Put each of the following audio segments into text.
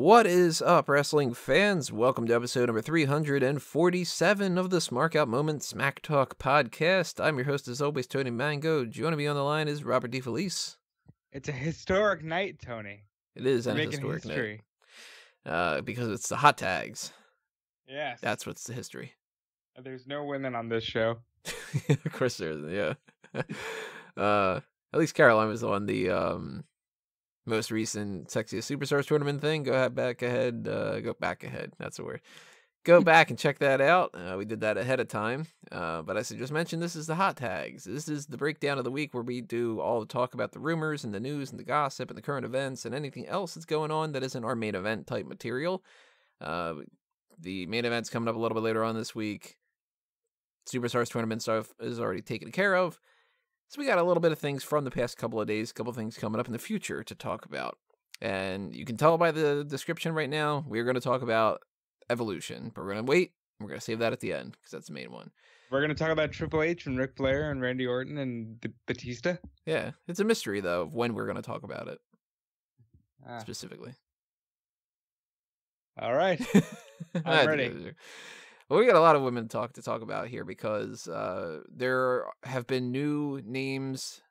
What is up, wrestling fans? Welcome to episode number 347 of the Smark Out Moment Smack Talk podcast. I'm your host, as always, Tony Mango. Joining me on the line is Robert DeFelice. It's a historic night, Tony. It is We're a making historic history. night. Because it's the hot tags. Yes. That's what's the history. There's no women on this show. Of course there isn't, yeah. At least Caroline was on the most recent Sexiest Superstars tournament thing. Go back ahead. That's the word. Go back and check that out. We did that ahead of time. But as I just mentioned, this is the hot tags. This is the breakdown of the week where we do all the talk about the rumors and the news and the gossip and the current events and anything else that's going on that isn't our main event type material. The main event's coming up a little bit later on this week. Superstars tournament stuff is already taken care of. So we got a little bit of things from the past couple of days, a couple of things coming up in the future to talk about. And you can tell by the description right now, we're going to talk about Evolution. But we're going to wait. We're going to save that at the end because that's the main one. We're going to talk about Triple H and Ric Flair and Randy Orton and Batista. Yeah, it's a mystery, though, of when we're going to talk about it specifically. All right. I'm ready. Well, we got a lot of women to talk about here because there have been new names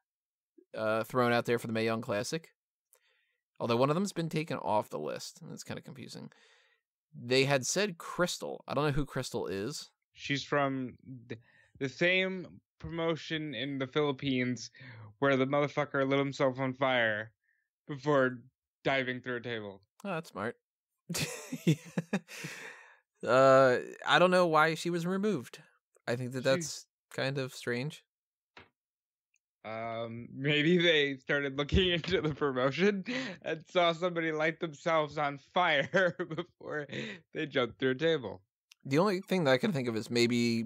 thrown out there for the Mae Young Classic. Although one of them's been taken off the list. It's kind of confusing. They had said Crystal. I don't know who Crystal is. She's from the same promotion in the Philippines where the motherfucker lit himself on fire before diving through a table. Oh, that's smart. I don't know why she was removed. I think that's kind of strange. Maybe they started looking into the promotion and saw somebody light themselves on fire before they jumped through a table. The only thing that I can think of is maybe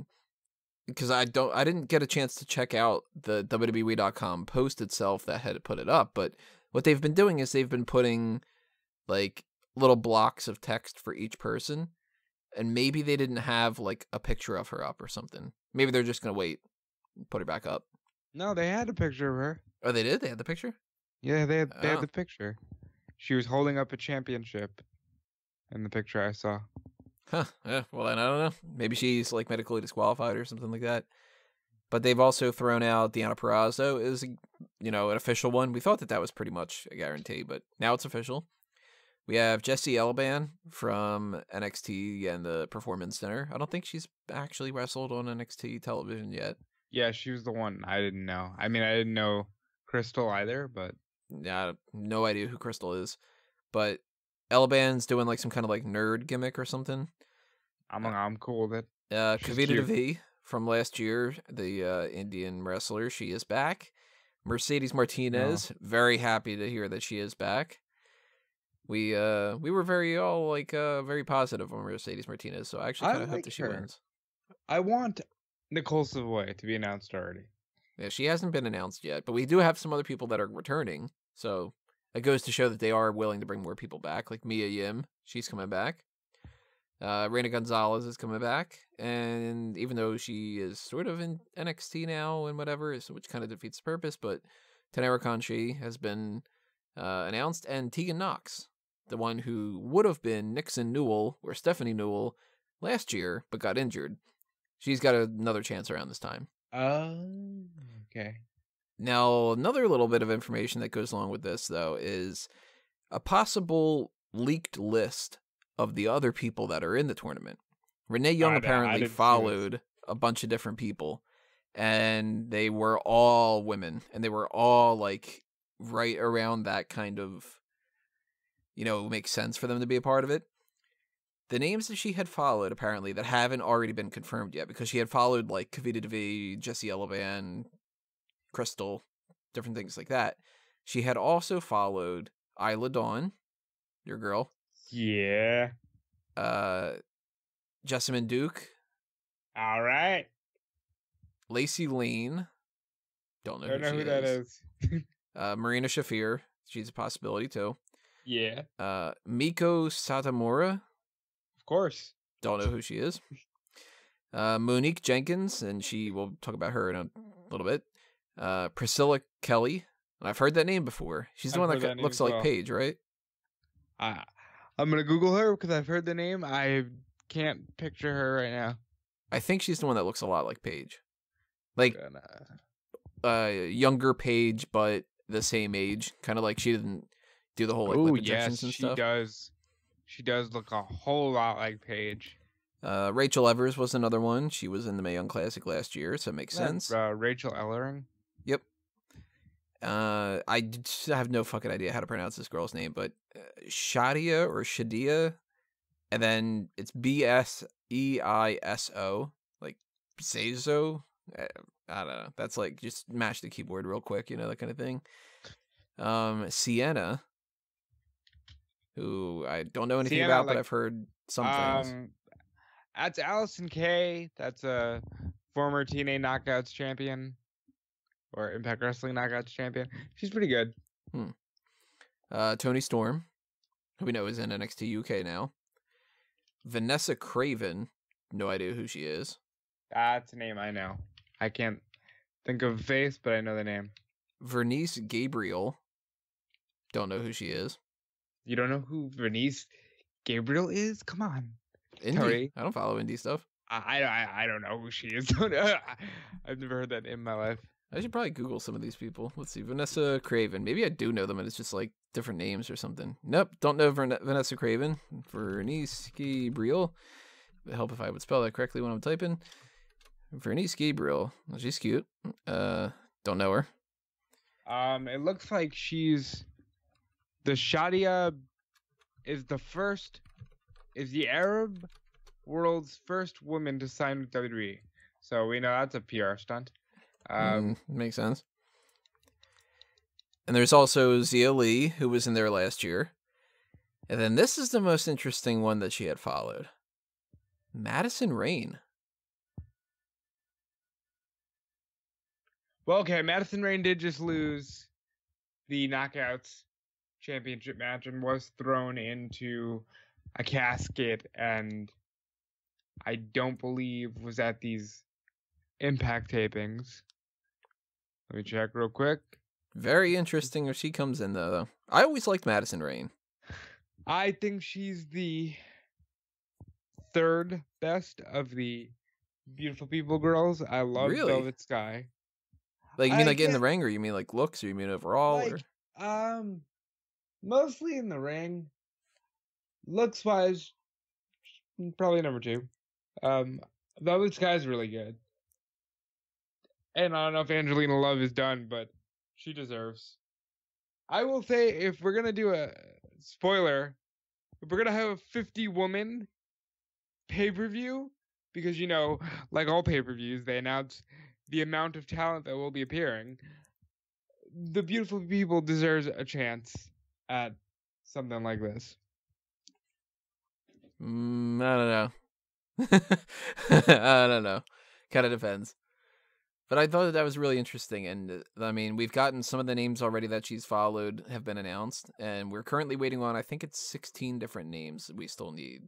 because I didn't get a chance to check out the WWE.com post itself that had put it up, but what they've been doing is they've been putting like little blocks of text for each person. And maybe they didn't have, like, a picture of her up or something. Maybe they're just going to wait and put her back up. No, they had a picture of her. Oh, they did? They had the picture? Yeah, they had the picture. She was holding up a championship in the picture I saw. Huh. Yeah, well, then I don't know. Maybe she's, like, medically disqualified or something like that. But they've also thrown out Deonna Purrazzo as, an official one. We thought that was pretty much a guarantee, but now it's official. We have Jessie Elaban from NXT and the Performance Center. I don't think she's actually wrestled on NXT television yet. Yeah, she was the one I didn't know. I mean, I didn't know Crystal either, but... Yeah, no idea who Crystal is. But Elaban's doing like some kind of like nerd gimmick or something. I'm cool with it. Kavita Devi from last year, the Indian wrestler, she is back. Mercedes Martinez, very happy to hear that she is back. We were very positive on Mercedes Martinez, so I actually kind of hope that she wins. I want Nicole Savoy to be announced already. Yeah, she hasn't been announced yet, but we do have some other people that are returning, so it goes to show that they are willing to bring more people back, like Mia Yim, she's coming back. Reina Gonzalez is coming back, and even though she is sort of in NXT now and whatever, which kind of defeats the purpose, but Taynara Conti has been announced, and Tegan Knox, the one who would have been Nixon Newell or Stephanie Newell last year, but got injured. She's got another chance around this time. Okay. Now, another little bit of information that goes along with this, though, is a possible leaked list of the other people that are in the tournament. Renee Young apparently followed a bunch of different people, and they were all women, and they were all, like, right around that kind of, it makes sense for them to be a part of it. The names that she had followed, apparently, that haven't already been confirmed yet, because she had followed, like, Kavita Devi, Jessie Elaban, Crystal, different things like that. She had also followed Isla Dawn, your girl. Yeah. Jessamine Duke. All right. Lacey Lane. Don't know who that is. Marina Shafir. She's a possibility, too. Yeah. Miko Satomura. Of course. Don't know who she is. Monique Jenkins, and we'll talk about her in a little bit. Priscilla Kelly. I've heard that name before. She's the one that looks like Paige, right? I'm gonna Google her because I've heard the name. I can't picture her right now. I think she's the one that looks a lot like Paige. Like, Gonna... younger Paige, but the same age. Kind of like she didn't do the whole, like, Oh lip yes, injections and she stuff. does. She does look a whole lot like Paige. Rachel Evers was another one. She was in the Mae Young Classic last year, so it makes sense. Rachel Ellering. Yep. I just have no fucking idea how to pronounce this girl's name, but Shadia or Shadia, and then it's Bseiso, like Seizo. I don't know. That's like just mash the keyboard real quick, you know, that kind of thing. Sienna, who I don't know anything about, but I've heard some things. That's Allison Kay. That's a former TNA Knockouts champion. Or Impact Wrestling Knockouts champion. She's pretty good. Toni Storm, who we know is in NXT UK now. Vanessa Craven, no idea who she is. That's a name I know. I can't think of a face, but I know the name. Vernice Gabriel, don't know who she is. You don't know who Vernice Gabriel is? Come on. Indie. Tony. I don't follow indie stuff. I don't know who she is. I've never heard that in my life. I should probably Google some of these people. Let's see. Vanessa Craven. Maybe I do know them and it's just like different names or something. Nope. Don't know Vanessa Craven. Vernice Gabriel. It would help if I would spell that correctly when I'm typing. Vernice Gabriel. Well, she's cute. Don't know her. It looks like she's the Shadia is the Arab world's first woman to sign with WWE. So we know that's a PR stunt. Makes sense. And there's also Zia Lee, who was in there last year. And then this is the most interesting one that she had followed. Madison Rayne. Well, okay, Madison Rayne did just lose the Knockouts championship match and was thrown into a casket and I don't believe was at these Impact tapings. Let me check real quick. Very interesting if she comes in, though. I always liked Madison Rayne. I think she's the third best of the Beautiful People girls. I love Velvet Sky. Like, you mean like in the ring, or you mean like looks, or you mean overall? Like, mostly in the ring. Looks wise, probably number 2. Velvet Sky's really good. And I don't know if Angelina Love is done, but she deserves. I will say, if we're going to do a spoiler, if we're going to have a 50-woman pay-per-view, because, you know, like all pay-per-views, they announce the amount of talent that will be appearing, the Beautiful People deserves a chance at something like this. I don't know. I don't know. Kind of depends. But I thought that was really interesting, and I mean, we've gotten some of the names already that she's followed have been announced, and we're currently waiting on, I think it's 16 different names that we still need.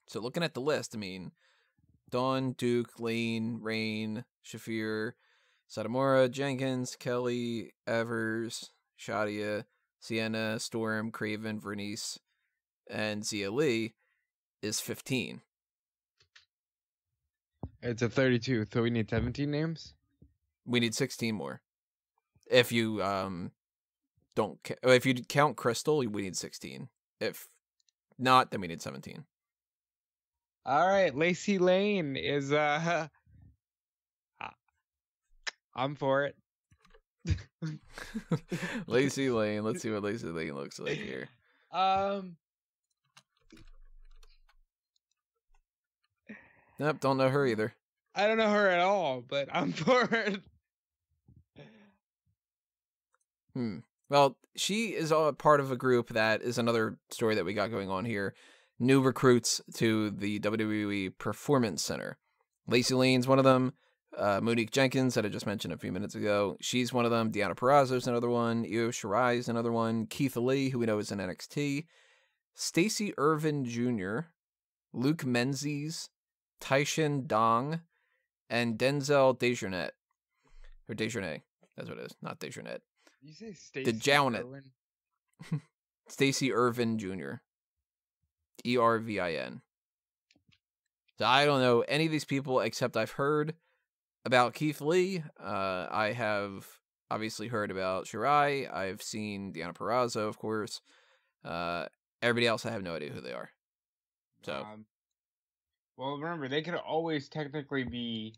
So looking at the list, I mean, Dawn, Duke, Lane, Rain, Shafir, Satomura, Jenkins, Kelly, Evers, Shadia, Sienna, Storm, Craven, Vernice, and Zia Lee is 15. It's a 32, so we need 17 names? We need 16 more. If you if you count Crystal, we need 16. If not, then we need 17. All right, Lacey Lane is I'm for it. Lacey Lane. Let's see what Lacey Lane looks like here. Nope, don't know her either. I don't know her at all, but I'm for it. Well, she is a part of a group that is another story that we got going on here. New recruits to the WWE Performance Center. Lacey Lane's one of them. Monique Jenkins, that I just mentioned a few minutes ago. She's one of them. Deonna Purrazzo's another one. Io Shirai is another one. Keith Lee, who we know is in NXT. Stacey Ervin Jr., Luke Menzies, Taishan Dong, and Denzel Dejournette. Or Dejournette. That's what it is. Not Dejournette. You say Stacey Dejournette. Stacey Ervin Jr. Ervin. So I don't know any of these people except I've heard about Keith Lee. I have obviously heard about Shirai. I've seen Deonna Purrazzo, of course. Everybody else, I have no idea who they are. So, well, remember, they could always technically be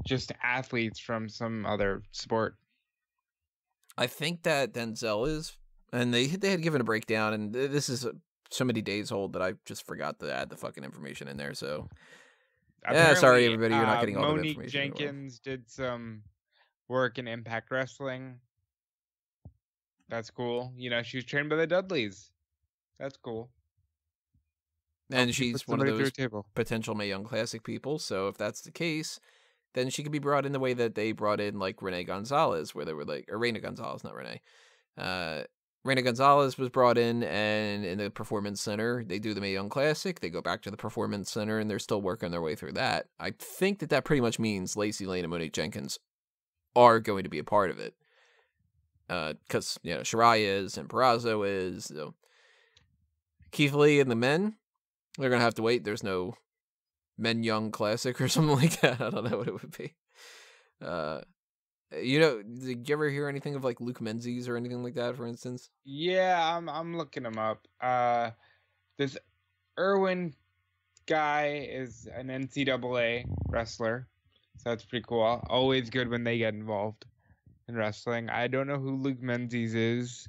just athletes from some other sport. I think that Denzel is, and they had given a breakdown, and this is so many days old that I just forgot to add the fucking information in there. So, yeah, sorry everybody, you're not getting all the information. Monique Jenkins did some work in Impact Wrestling. That's cool. You know, she was trained by the Dudleys. That's cool. And she's one of those potential Mae Young Classic people. So if that's the case, then she could be brought in the way that they brought in like Renee Gonzalez, where they were like, or Reina Gonzalez, not Renee. Reina Gonzalez was brought in, and in the Performance Center, they do the Mae Young Classic. They go back to the Performance Center, and they're still working their way through that. I think that pretty much means Lacey Lane and Monique Jenkins are going to be a part of it. Because, you know, Shirai is, and Purrazzo is. So. Keith Lee and the men, they're going to have to wait. There's no Men Young Classic or something like that. I don't know what it would be. You know, did you ever hear anything of like Luke Menzies or anything like that, for instance? Yeah, I'm looking him up. This Ervin guy is an NCAA wrestler, so that's pretty cool. Always good when they get involved in wrestling. I don't know who Luke Menzies is.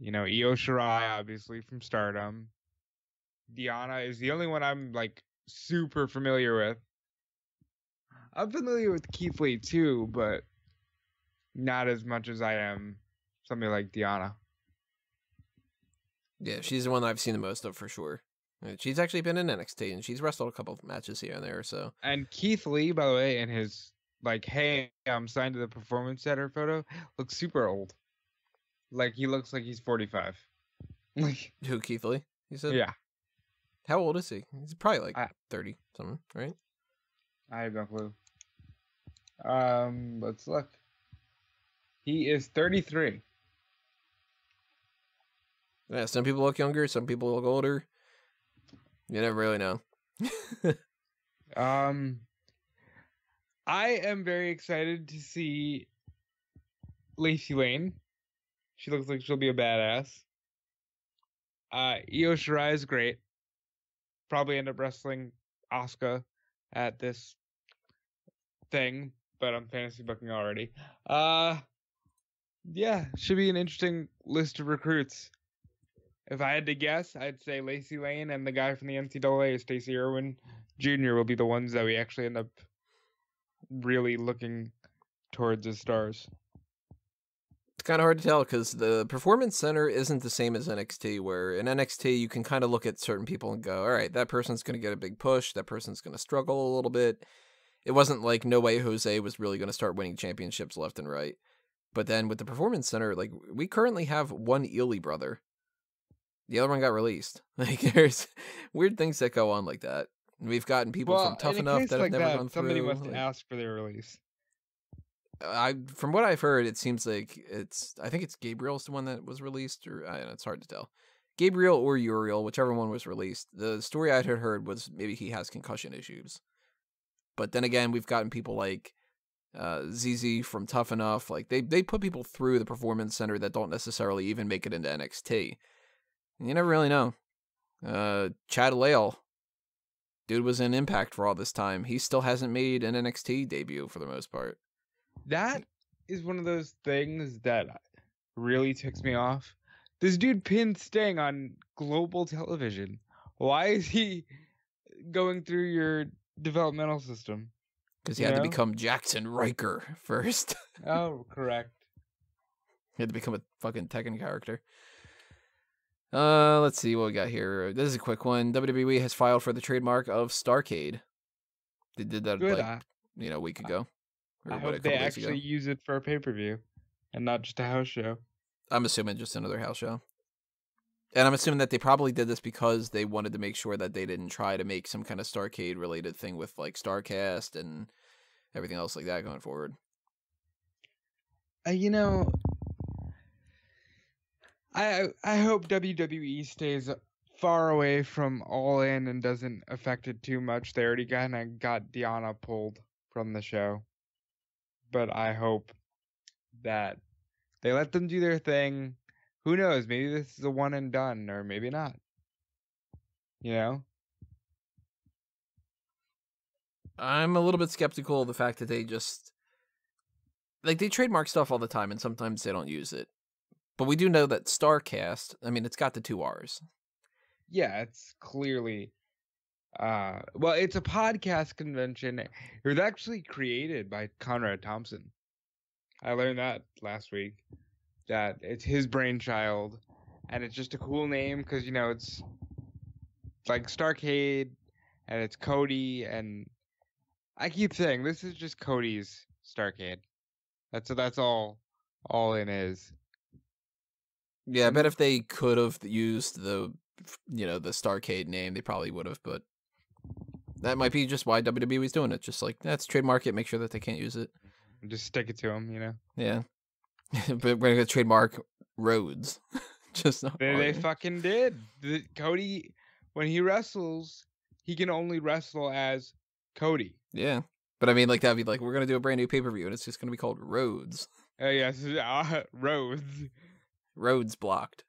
You know, Io Shirai, obviously, from Stardom. Deonna is the only one I'm, like, super familiar with. I'm familiar with Keith Lee, too, but not as much as I am somebody like Deonna. Yeah, she's the one that I've seen the most of, for sure. She's actually been in NXT, and she's wrestled a couple of matches here and there, so. And Keith Lee, by the way, in his, like, hey, I'm signed to the Performance Center photo, looks super old. Like, he looks like he's 45. Like, who, Keith Lee? You said? Yeah. How old is he? He's probably like 30 something, right? I have no clue. Let's look. He is 33. Yeah, some people look younger, some people look older. You never really know. I am very excited to see Lacey Lane. She looks like she'll be a badass. Io Shirai is great. Probably end up wrestling Asuka at this thing, but I'm fantasy booking already. Yeah, should be an interesting list of recruits. If I had to guess, I'd say Lacey Lane and the guy from the NCAA, Stacey Ervin Jr., will be the ones that we actually end up really looking towards as stars. It's kind of hard to tell because the Performance Center isn't the same as NXT, where in NXT you can kind of look at certain people and go, all right, that person's going to get a big push, that person's going to struggle a little bit. It wasn't like No Way Jose was really going to start winning championships left and right. But then with the Performance Center, like, we currently have one Ely brother. The other one got released. Like, there's weird things that go on like that. We've gotten people from Tough Enough that have never gone through. Somebody must ask for their release. From what I've heard, it seems like I think it's Gabriel's the one that was released, or I don't know, it's hard to tell. Gabriel or Uriel, whichever one was released. The story I had heard was maybe he has concussion issues. But then again, we've gotten people like ZZ from Tough Enough. Like, they put people through the Performance Center that don't necessarily even make it into NXT. And you never really know. Chad Lale, dude was in Impact for all this time. He still hasn't made an NXT debut for the most part. That is one of those things that really ticks me off. This dude pinned Sting on global television. Why is he going through your developmental system? Because he had to become Jackson Riker first. Oh, correct. He had to become a fucking Tekken character. Let's see what we got here. This is a quick one. WWE has filed for the trademark of Starrcade. They did that a week ago. I hope they actually use it for a pay-per-view and not just a house show. I'm assuming just another house show. And I'm assuming that they probably did this because they wanted to make sure that they didn't try to make some kind of Starrcade related thing with like Starrcast and everything else like that going forward. I hope WWE stays far away from All In and doesn't affect it too much. They already kind of got Deonna pulled from the show, but I hope that they let them do their thing. Who knows? Maybe this is a one and done, or maybe not. You know? I'm a little bit skeptical of the fact that they just like they trademark stuff all the time, and sometimes they don't use it. But we do know that Starrcade, I mean, it's got the 2 R's. Yeah, it's clearly well, it's a podcast convention. It was actually created by Conrad Thompson. I learned that last week, that it's his brainchild, and it's just a cool name because, you know, it's like Starrcade, and it's Cody, and I keep saying this is just Cody's Starrcade. That's all in is. Yeah, I bet if they could have used the Starrcade name, they probably would have, but that might be just why WWE was doing it. Just like, let's trademark it, make sure that they can't use it. Just stick it to them, you know? Yeah. But we're going to trademark Rhodes. Just not They fucking did. Cody, when he wrestles, he can only wrestle as Cody. Yeah. But I mean, like, that'd be like, we're going to do a brand new pay-per-view, and it's just going to be called Rhodes. Yes, Rhodes. Rhodes blocked.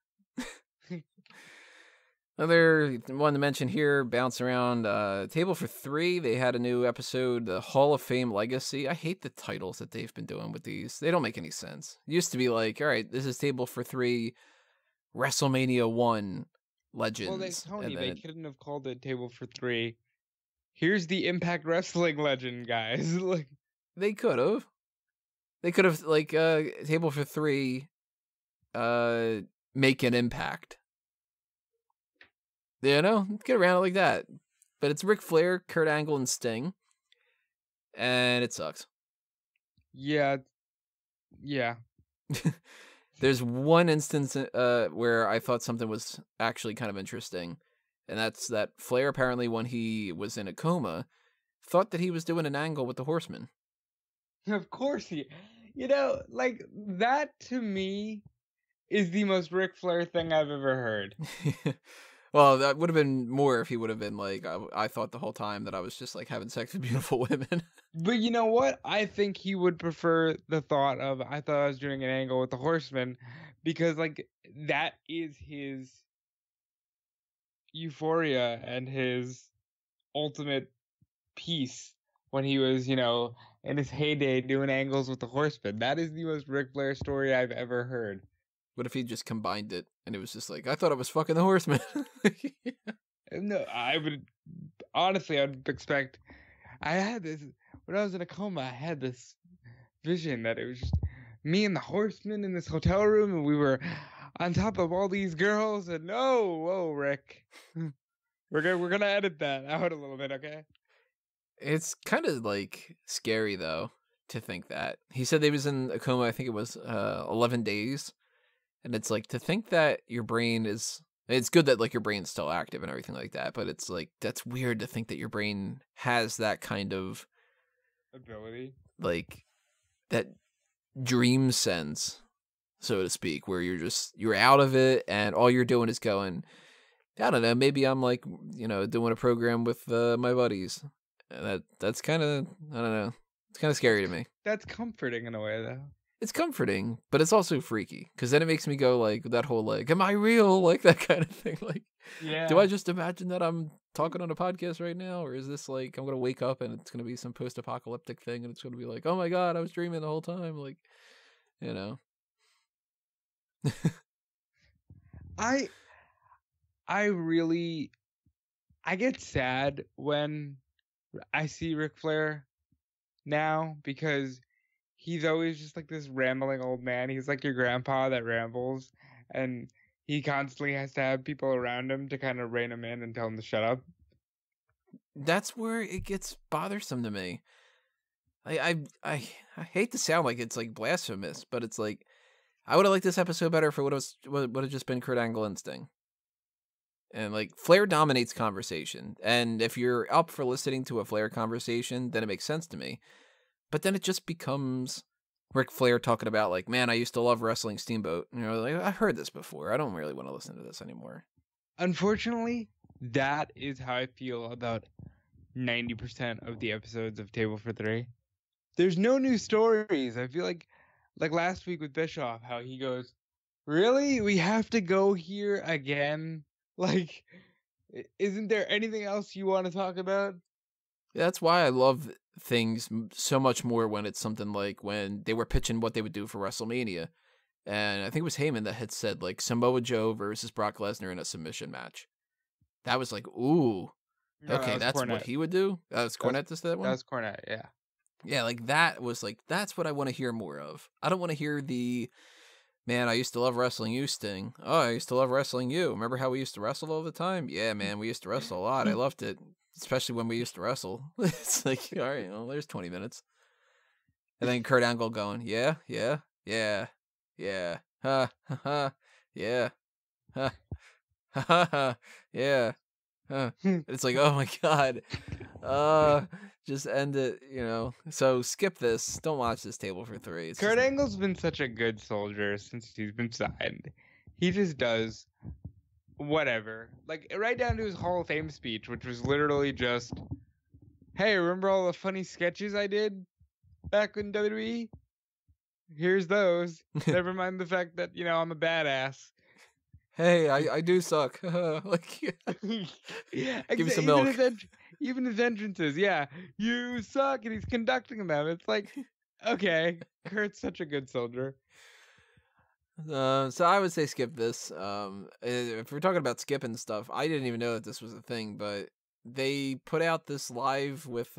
Another one to mention here, bounce around, Table for 3, they had a new episode, the Hall of Fame Legacy. I hate the titles that they've been doing with these. They don't make any sense. It used to be like, all right, this is Table for 3, WrestleMania 1 Legends. Well, they couldn't have called it Table for 3. Here's the Impact Wrestling legend, guys. Like, they could have. They could have, like, Table for 3, make an impact. You know, get around it like that. But it's Ric Flair, Kurt Angle, and Sting. And it sucks. Yeah. There's one instance where I thought something was actually kind of interesting. And that's that Flair, apparently, when he was in a coma, thought that he was doing an angle with the Horseman. Of course he... You know, like, that to me is the most Ric Flair thing I've ever heard. Well, that would have been more if he would have been like, I thought the whole time that I was just like having sex with beautiful women. But you know what? I think he would prefer the thought of, I thought I was doing an angle with the Horseman, because, like, that is his euphoria and his ultimate peace when he was, you know, in his heyday doing angles with the Horseman. That is the most Ric Flair story I've ever heard. What if he just combined it and it was just like, I thought I was fucking the Horseman? No, I would honestly, I'd expect. I had this when I was in a coma. I had this vision that it was just me and the Horseman in this hotel room, and we were on top of all these girls. And whoa, Rick, we're gonna edit that out a little bit, okay? It's kind of like scary though to think that he said they was in a coma. I think it was 11 days. And it's like, to think that your brain is, it's good that like your brain's still active and everything like that, but it's like, that's weird to think that your brain has that kind of ability, like that dream sense, so to speak, where you're out of it and all you're doing is going, I don't know, maybe I'm like, you know, doing a program with my buddies. And that's kind of, I don't know, it's kind of scary to me. That's comforting in a way though. It's comforting, but it's also freaky, because then it makes me go like that whole like, am I real? Like that kind of thing. Like, yeah. Do I just imagine that I'm talking on a podcast right now, or is this like I'm gonna wake up and it's gonna be some post-apocalyptic thing, and it's gonna be like, oh my god, I was dreaming the whole time, like, you know. I really get sad when I see Ric Flair now, because he's always just like this rambling old man. He's like your grandpa that rambles, and he constantly has to have people around him to kind of rein him in and tell him to shut up. That's where it gets bothersome to me. I hate to sound like it's like blasphemous, but it's like I would have liked this episode better if it would have just been Kurt Angle and Sting. And like Flair dominates conversation, and if you're up for listening to a Flair conversation, then it makes sense to me. But then it just becomes Ric Flair talking about like, man, I used to love wrestling Steamboat. You know, like I've heard this before. I don't really want to listen to this anymore. Unfortunately, that is how I feel about 90% of the episodes of Table for Three. There's no new stories. I feel like last week with Bischoff, how he goes, really? We have to go here again? Like, isn't there anything else you want to talk about? That's why I love things so much more when it's something like when they were pitching what they would do for WrestleMania. And I think it was Heyman that had said, like, Samoa Joe versus Brock Lesnar in a submission match. That was like, ooh, No, okay, that's Cornette. what he would do? That was Cornette that said that one? That was Cornette, yeah. Yeah, like, that was like, that's what I want to hear more of. I don't want to hear the, man, I used to love wrestling you, Sting. Oh, I used to love wrestling you. Remember how we used to wrestle all the time? Yeah, man, we used to wrestle a lot. I loved it, especially when we used to wrestle. It's like, all right, well, there's 20 minutes. And then Kurt Angle going, yeah, yeah, yeah, yeah, ha, ha, ha, yeah, ha, ha, ha, ha, yeah, huh. It's like, oh my God, just end it, you know. So skip this. Don't watch this Table for Three. It's Kurt just... Angle's been such a good soldier since he's been signed. He just does whatever. Like, right down to his Hall of Fame speech, which was literally just, hey, remember all the funny sketches I did back in WWE? Here's those. Never mind the fact that, you know, I'm a badass. Hey, I do suck. Like, yeah, give me some milk. Even his entrances, yeah. You suck, and he's conducting them. It's like, okay, Kurt's such a good soldier. So I would say skip this. If we're talking about skipping stuff, I didn't even know that this was a thing, but they put out this live with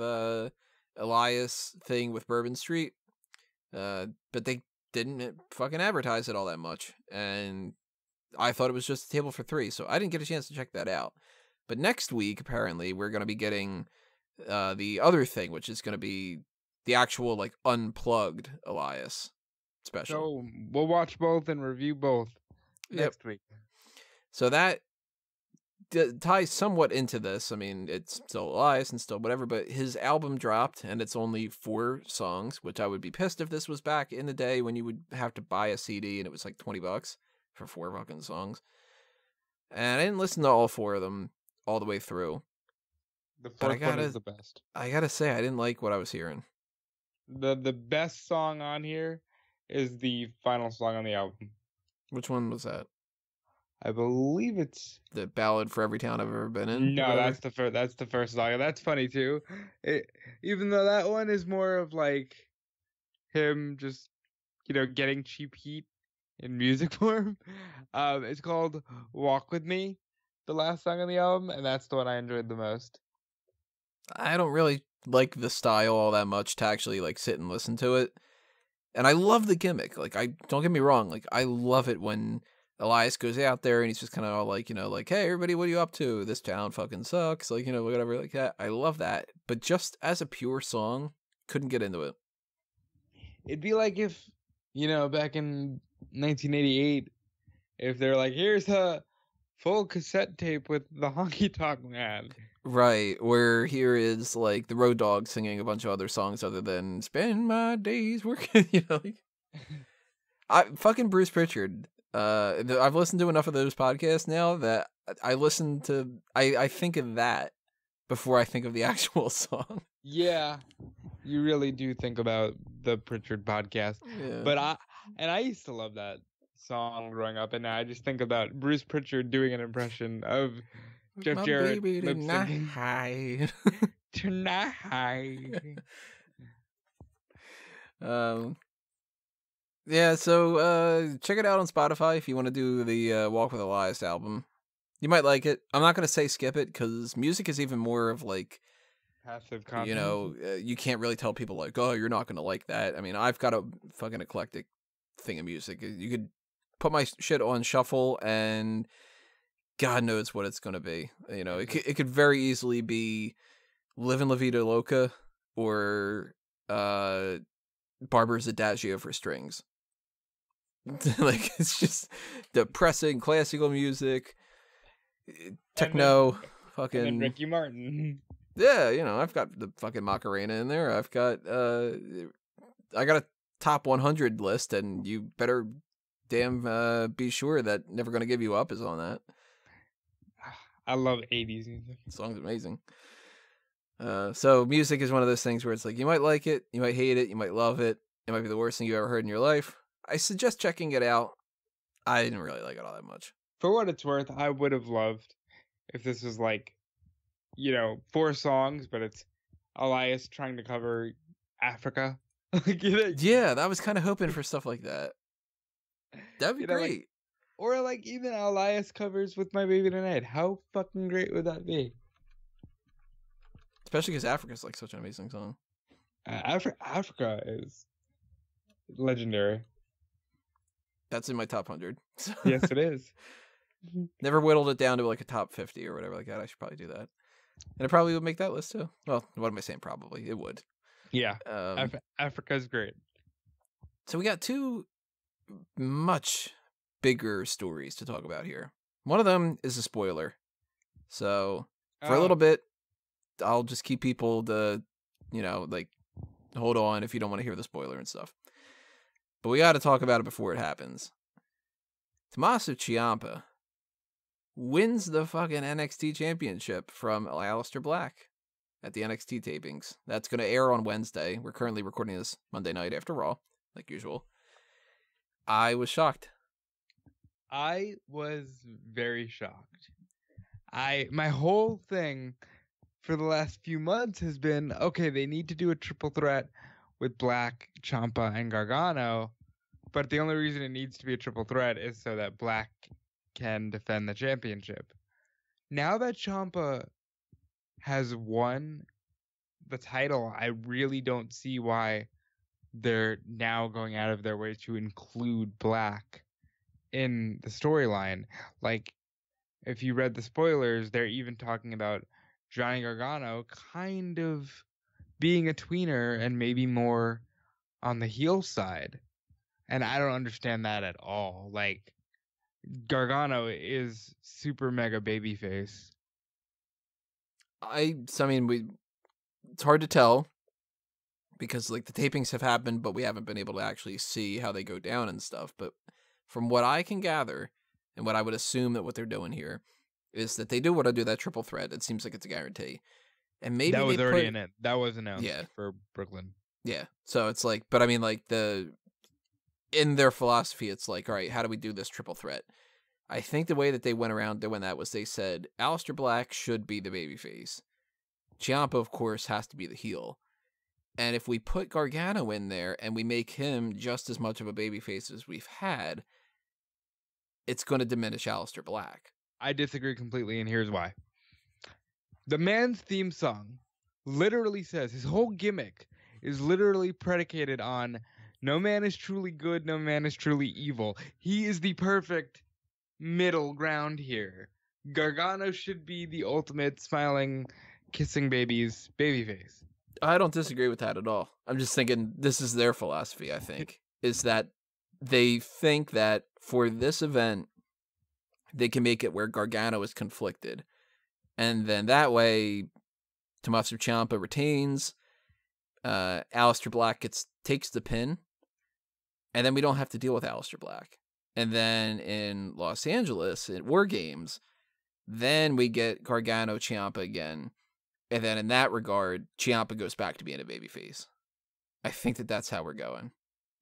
Elias thing with Bourbon Street, but they didn't fucking advertise it all that much, and I thought it was just a Table for Three, so I didn't get a chance to check that out. But next week, apparently, we're going to be getting the other thing, which is going to be the actual, like, unplugged Elias special. So we'll watch both and review both next week. So that ties somewhat into this. I mean, it's still Elias and still whatever, but his album dropped, and it's only 4 songs, which I would be pissed if this was back in the day when you would have to buy a CD, and it was like $20 for 4 fucking songs. And I didn't listen to all 4 of them all the way through. The fourth one is the best. I gotta say, I didn't like what I was hearing. The best song on here is the final song on the album. Which one was that? I believe it's the Ballad for Every Town I've Ever Been In. No, that's the first song. That's funny too. Even though that one is more of like him just, you know, getting cheap heat in music form. It's called "Walk With Me," the last song on the album, and that's the one I enjoyed the most. I don't really like the style all that much to actually like sit and listen to it. And I love the gimmick. Like, don't get me wrong, like I love it when Elias goes out there and he's just kind of all like, you know, like, hey everybody, what are you up to? This town fucking sucks. Like, you know, whatever like that. I love that. But just as a pure song, couldn't get into it. It'd be like if, you know, back in 1988, if they're like, here's a full cassette tape with the Honky Tonk Man. Right, where here is like the Road Dogg singing a bunch of other songs other than "Spend My Days Working," you know. Like, fucking Bruce Pritchard. I've listened to enough of those podcasts now that I listen to. I think of that before I think of the actual song. Yeah, you really do think about the Pritchard podcast. Yeah. But I used to love that song growing up, and now I just think about Bruce Pritchard doing an impression of Jeff My Jarrett baby lip tonight. syncing. Tonight. Yeah, so check it out on Spotify if you want to do the Walk with Elias album. You might like it. I'm not going to say skip it because music is even more of like passive content. You know, you can't really tell people like, oh, you're not going to like that. I mean, I've got a fucking eclectic thing of music. You could put my shit on shuffle and God knows what it's going to be. You know, it could very easily be Livin' La Vida Loca or Barber's Adagio for strings. Like, it's just depressing classical music, techno, fucking... And then Ricky Martin. Yeah, you know, I've got the fucking Macarena in there. I've got, I got a top 100 list, and you better damn be sure that Never Gonna Give You Up is on that. I love 80s music. The song's amazing. So music is one of those things where it's like, you might like it, you might hate it, you might love it. It might be the worst thing you ever heard in your life. I suggest checking it out. I didn't really like it all that much. For what it's worth, I would have loved if this was like, 4 songs, but it's Elias trying to cover Africa. Yeah, I was kind of hoping for stuff like that. That'd be great. Or like even Elias covers With My Baby Tonight. How fucking great would that be? Especially because Africa's like such an amazing song. Africa is legendary. That's in my top 100. So. Yes, it is. Never whittled it down to like a top 50 or whatever like that. I should probably do that. And it probably would make that list too. Well, what am I saying? Probably. It would. Yeah. Africa's great. So we got 2 much bigger stories to talk about here. One of them is a spoiler. So for a little bit, I'll just keep people to, hold on if you don't want to hear the spoiler and stuff. But we got to talk about it before it happens. Tommaso Ciampa wins the fucking NXT Championship from Aleister Black at the NXT tapings. That's going to air on Wednesday. We're currently recording this Monday night after Raw, like usual. I was shocked. I was very shocked. My whole thing for the last few months has been, okay, they need to do a triple threat with Black, Ciampa, and Gargano, but the only reason it needs to be a triple threat is so that Black can defend the championship. Now that Ciampa has won the title, I really don't see why they're now going out of their way to include Black in the storyline. Like, if you read the spoilers, they're even talking about Johnny Gargano kind of being a tweener and maybe more on the heel side. And I don't understand that at all. Like, Gargano is super mega babyface. It's hard to tell because like the tapings have happened, but we haven't been able to actually see how they go down and stuff. But from what I can gather, and what I would assume that what they're doing here is that they do want to do that triple threat. It seems like it's a guarantee. And maybe that was already in it. That was announced for Brooklyn. Yeah. So it's like, but I mean, like in their philosophy, it's like, all right, how do we do this triple threat? I think the way that they went around doing that was they said Aleister Black should be the babyface. Ciampa, of course, has to be the heel. And if we put Gargano in there and we make him just as much of a babyface as we've had, it's going to diminish Aleister Black. I disagree completely, and here's why. The man's theme song literally says, his whole gimmick is literally predicated on no man is truly good, no man is truly evil. He is the perfect middle ground here. Gargano should be the ultimate smiling, kissing babies babyface. I don't disagree with that at all. I'm just thinking this is their philosophy, I think, is that they think that for this event, they can make it where Gargano is conflicted. And then that way, Tommaso Ciampa retains, Aleister Black takes the pin, and then we don't have to deal with Aleister Black. And then in Los Angeles, at War Games, then we get Gargano Ciampa again. And then in that regard, Ciampa goes back to being a babyface. I think that's how we're going.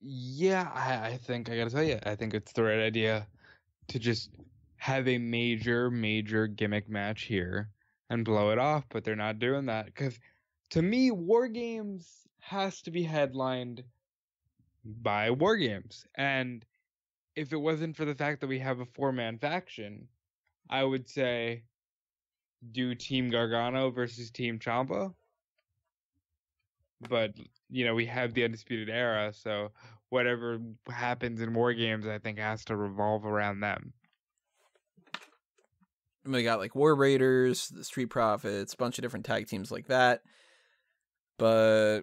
Yeah, I think, I gotta tell you, I think it's the right idea to just have a major gimmick match here and blow it off, but they're not doing that. Because to me, War Games has to be headlined by War Games. And if it wasn't for the fact that we have a 4-man faction, I would say do Team Gargano versus Team Ciampa. But, we have the Undisputed Era, so whatever happens in War Games, I think, has to revolve around them. And we got like War Raiders, the Street Profits, a bunch of different tag teams like that. But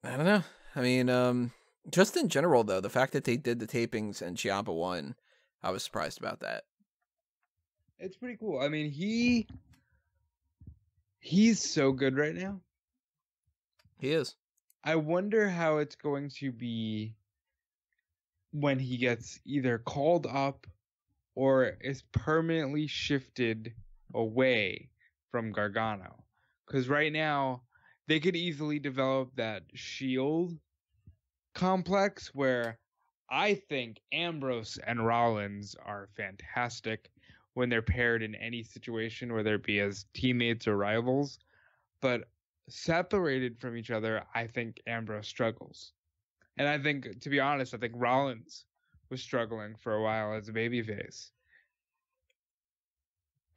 I don't know. I mean, just in general, though, the fact that they did the tapings and Ciampa won, I was surprised about that. It's pretty cool. I mean, he's so good right now. He is. I wonder how it's going to be when he gets either called up or is permanently shifted away from Gargano. Because right now, they could easily develop that Shield complex where I think Ambrose and Rollins are fantastic when they're paired in any situation, whether it be as teammates or rivals. But separated from each other, I think Ambrose struggles. And I think, to be honest, I think Rollins was struggling for a while as a babyface.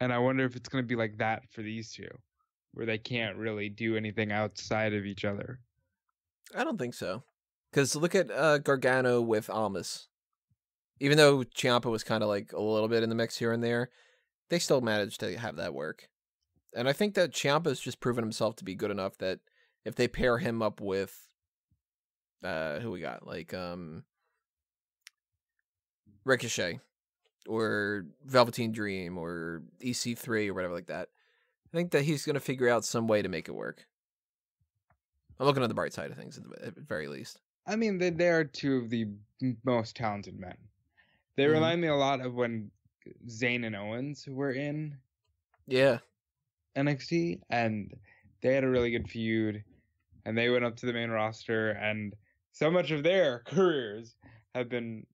And I wonder if it's going to be like that for these two, where they can't really do anything outside of each other. I don't think so. Because look at Gargano with Almas. Even though Ciampa was kind of like a little bit in the mix here and there, they still managed to have that work. And I think that Ciampa's just proven himself to be good enough that if they pair him up with who we got, like Ricochet or Velveteen Dream or EC3 or whatever like that, I think that he's going to figure out some way to make it work. I'm looking on the bright side of things at the very least. I mean, they are two of the most talented men. They remind me a lot of when Zayn and Owens were in NXT, and they had a really good feud, and they went up to the main roster, and so much of their careers have been,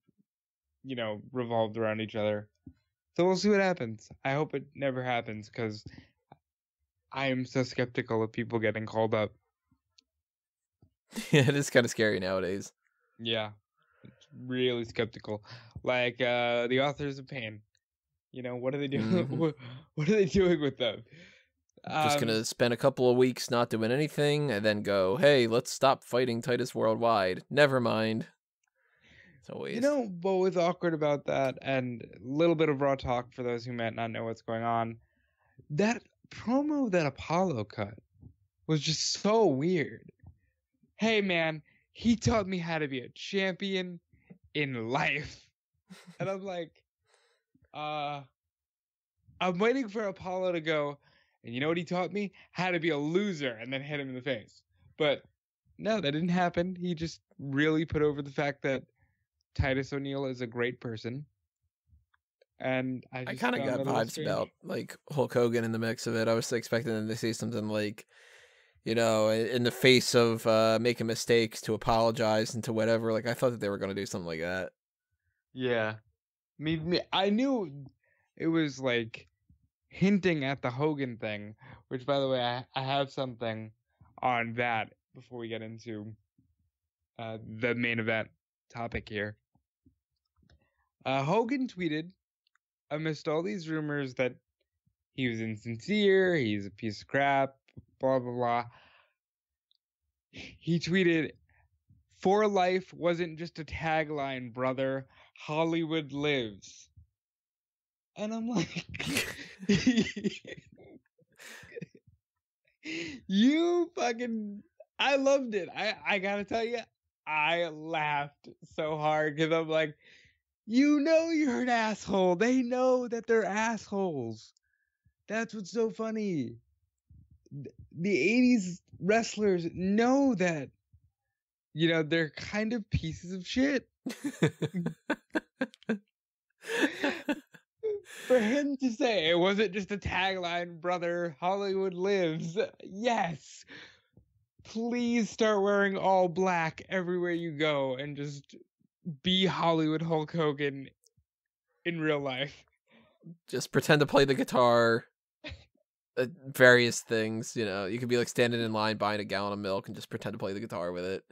revolved around each other. So we'll see what happens. I hope it never happens, because I am so skeptical of people getting called up. Yeah, it is kind of scary nowadays. Yeah, it's really skeptical. Like the Authors of Pain. What are they doing? Mm-hmm. What are they doing with them? Just gonna spend a couple of weeks not doing anything, and then go, "Hey, let's stop fighting Titus Worldwide." Never mind. It's a waste. What was awkward about that, and a little bit of raw talk for those who might not know what's going on. That promo that Apollo cut was just so weird. Hey man, he taught me how to be a champion in life. And I'm like, I'm waiting for Apollo to go, and you know what he taught me? How to be a loser, and then hit him in the face. But no, that didn't happen. He just really put over the fact that Titus O'Neil is a great person. And I kind of got vibes strange. about like Hulk Hogan in the mix of it. I was expecting them to say something like, in the face of making mistakes, to apologize and to whatever. Like, I thought that they were going to do something like that. Yeah. I knew it was like hinting at the Hogan thing, which, by the way, I have something on that before we get into the main event topic here. Hogan tweeted, amidst all these rumors that he was insincere, he's a piece of crap, blah, blah, blah. He tweeted, "For life wasn't just a tagline, brother. Hollywood lives." And I'm like, you fucking, I loved it. I gotta tell you, I laughed so hard because I'm like, you're an asshole. They know that they're assholes. That's what's so funny. The 80s wrestlers know that, they're kind of pieces of shit. For him to say it wasn't just a tagline, brother, Hollywood lives. Yes. Please start wearing all black everywhere you go and just be Hollywood Hulk Hogan in real life. Just pretend to play the guitar. Various things, you could be like standing in line buying a gallon of milk and just pretend to play the guitar with it.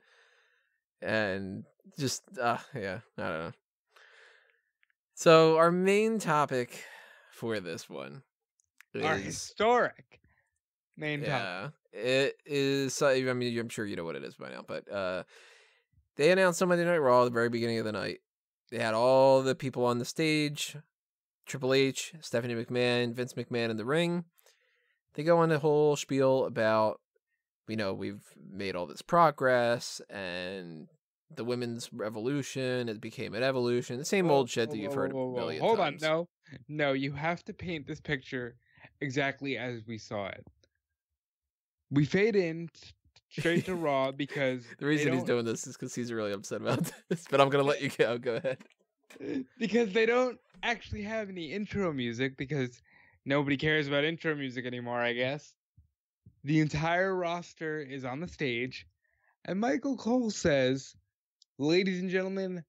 And just, I don't know. So our main topic for this one is our historic main topic. It is, I mean, I'm sure you know what it is by now, but they announced on Monday Night Raw at the very beginning of the night. They had all the people on the stage, Triple H, Stephanie McMahon, Vince McMahon in the ring. They go on the whole spiel about, we've made all this progress, and the women's revolution, it became an evolution. The same old shit that you've heard a million times. Hold on, no, you have to paint this picture exactly as we saw it. We fade in straight to Raw because The reason he's doing this is because he's really upset about this. But I'm gonna let you go. Go ahead. Because they don't actually have any intro music because nobody cares about intro music anymore, I guess. The entire roster is on the stage, and Michael Cole says, "Ladies and gentlemen,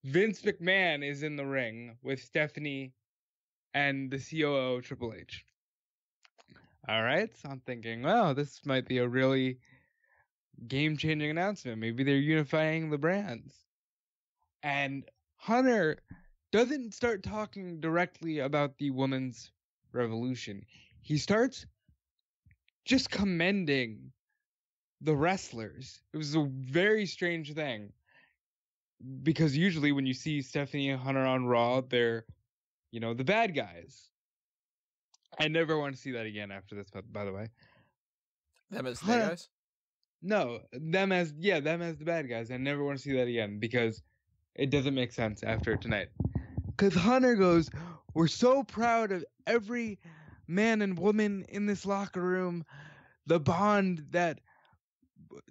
Vince McMahon is in the ring with Stephanie and the COO Triple H." All right, so I'm thinking, well, this might be a really game-changing announcement. Maybe they're unifying the brands. And Hunter doesn't start talking directly about the women's revolution. He starts just commending the wrestlers. It was a very strange thing. Because usually when you see Stephanie and Hunter on Raw, they're, the bad guys. I never want to see that again after this, by the way. Them as the bad guys? No, them as the bad guys. I never want to see that again because it doesn't make sense after tonight. Because Hunter goes, "We're so proud of every man and woman in this locker room, the bond that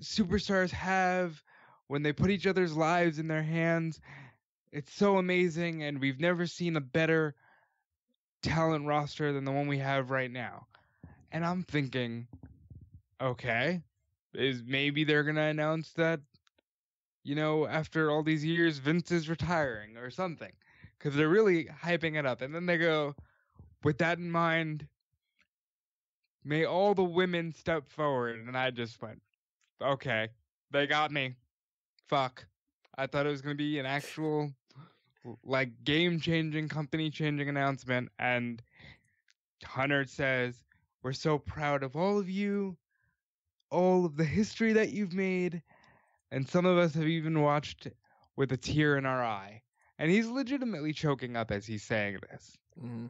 superstars have when they put each other's lives in their hands. It's so amazing, and we've never seen a better talent roster than the one we have right now." And I'm thinking, okay, maybe they're going to announce that, after all these years, Vince is retiring or something. Because they're really hyping it up. And then they go, "With that in mind, may all the women step forward." And I just went, okay, they got me. Fuck. I thought it was going to be an actual, game-changing, company-changing announcement. And Hunter says, "We're so proud of all of you, all of the history that you've made. And some of us have even watched with a tear in our eye." And he's legitimately choking up as he's saying this. Mm-hmm.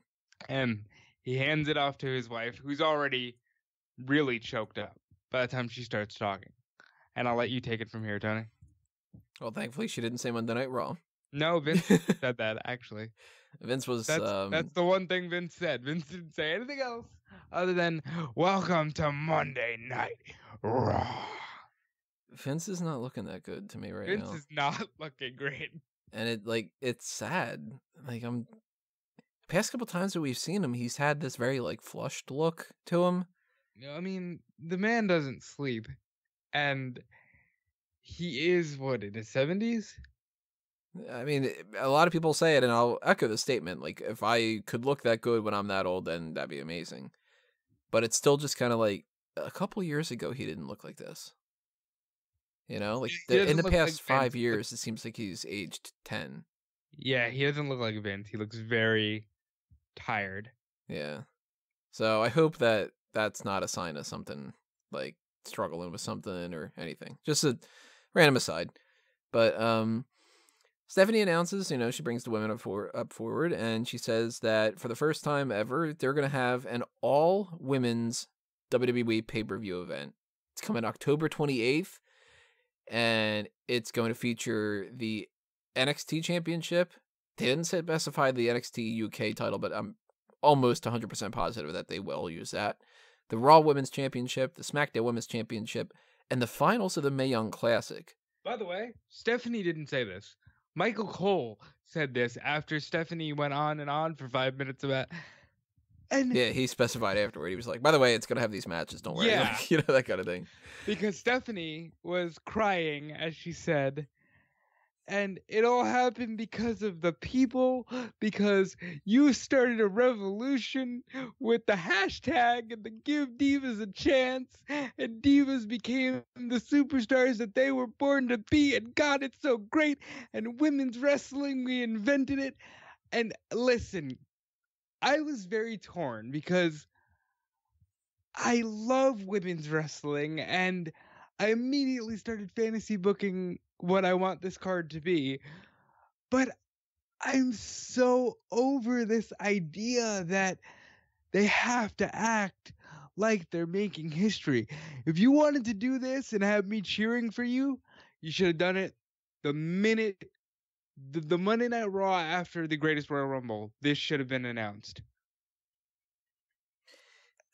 And he hands it off to his wife, who's already really choked up by the time she starts talking. And I'll let you take it from here, Tony. Well, thankfully she didn't say Monday Night Raw. No, Vince said that, actually. Vince was... That's the one thing Vince said. Vince didn't say anything else other than, "Welcome to Monday Night Raw." Vince is not looking that good to me right now. Vince is not looking great. And it's sad. Past couple times that we've seen him, he's had this very flushed look to him. I mean, the man doesn't sleep, and he is in his 70s. I mean, a lot of people say it, and I'll echo the statement. If I could look that good when I'm that old, then that'd be amazing. But it's still just kind of a couple years ago, he didn't look like this. In the past 5 years, it seems like he's aged 10. Yeah, he doesn't look like Vince. He looks very tired. Yeah. So I hope that that's not a sign of something, struggling with something or anything. Just a random aside. But Stephanie announces, she brings the women up forward, and she says that for the first time ever, they're going to have an all-women's WWE pay-per-view event. It's coming October 28th. And it's going to feature the NXT Championship. They didn't specify the NXT UK title, but I'm almost 100% positive that they will use that. The Raw Women's Championship, the SmackDown Women's Championship, and the finals of the Mae Young Classic. By the way, Stephanie didn't say this. Michael Cole said this after Stephanie went on and on for 5 minutes about... And yeah, he specified afterward. He was like, "By the way, it's going to have these matches, don't worry." Yeah. That kind of thing. Because Stephanie was crying, as she said, and it all happened because of the people, because you started a revolution with the hashtag and the Give Divas a Chance, and Divas became the superstars that they were born to be, and God, it's so great, and women's wrestling, we invented it. And listen, I was very torn because I love women's wrestling, and I immediately started fantasy booking what I want this card to be. But I'm so over this idea that they have to act like they're making history. If you wanted to do this and have me cheering for you, you should have done it the minute the Monday Night Raw after the Greatest Royal Rumble. This should have been announced.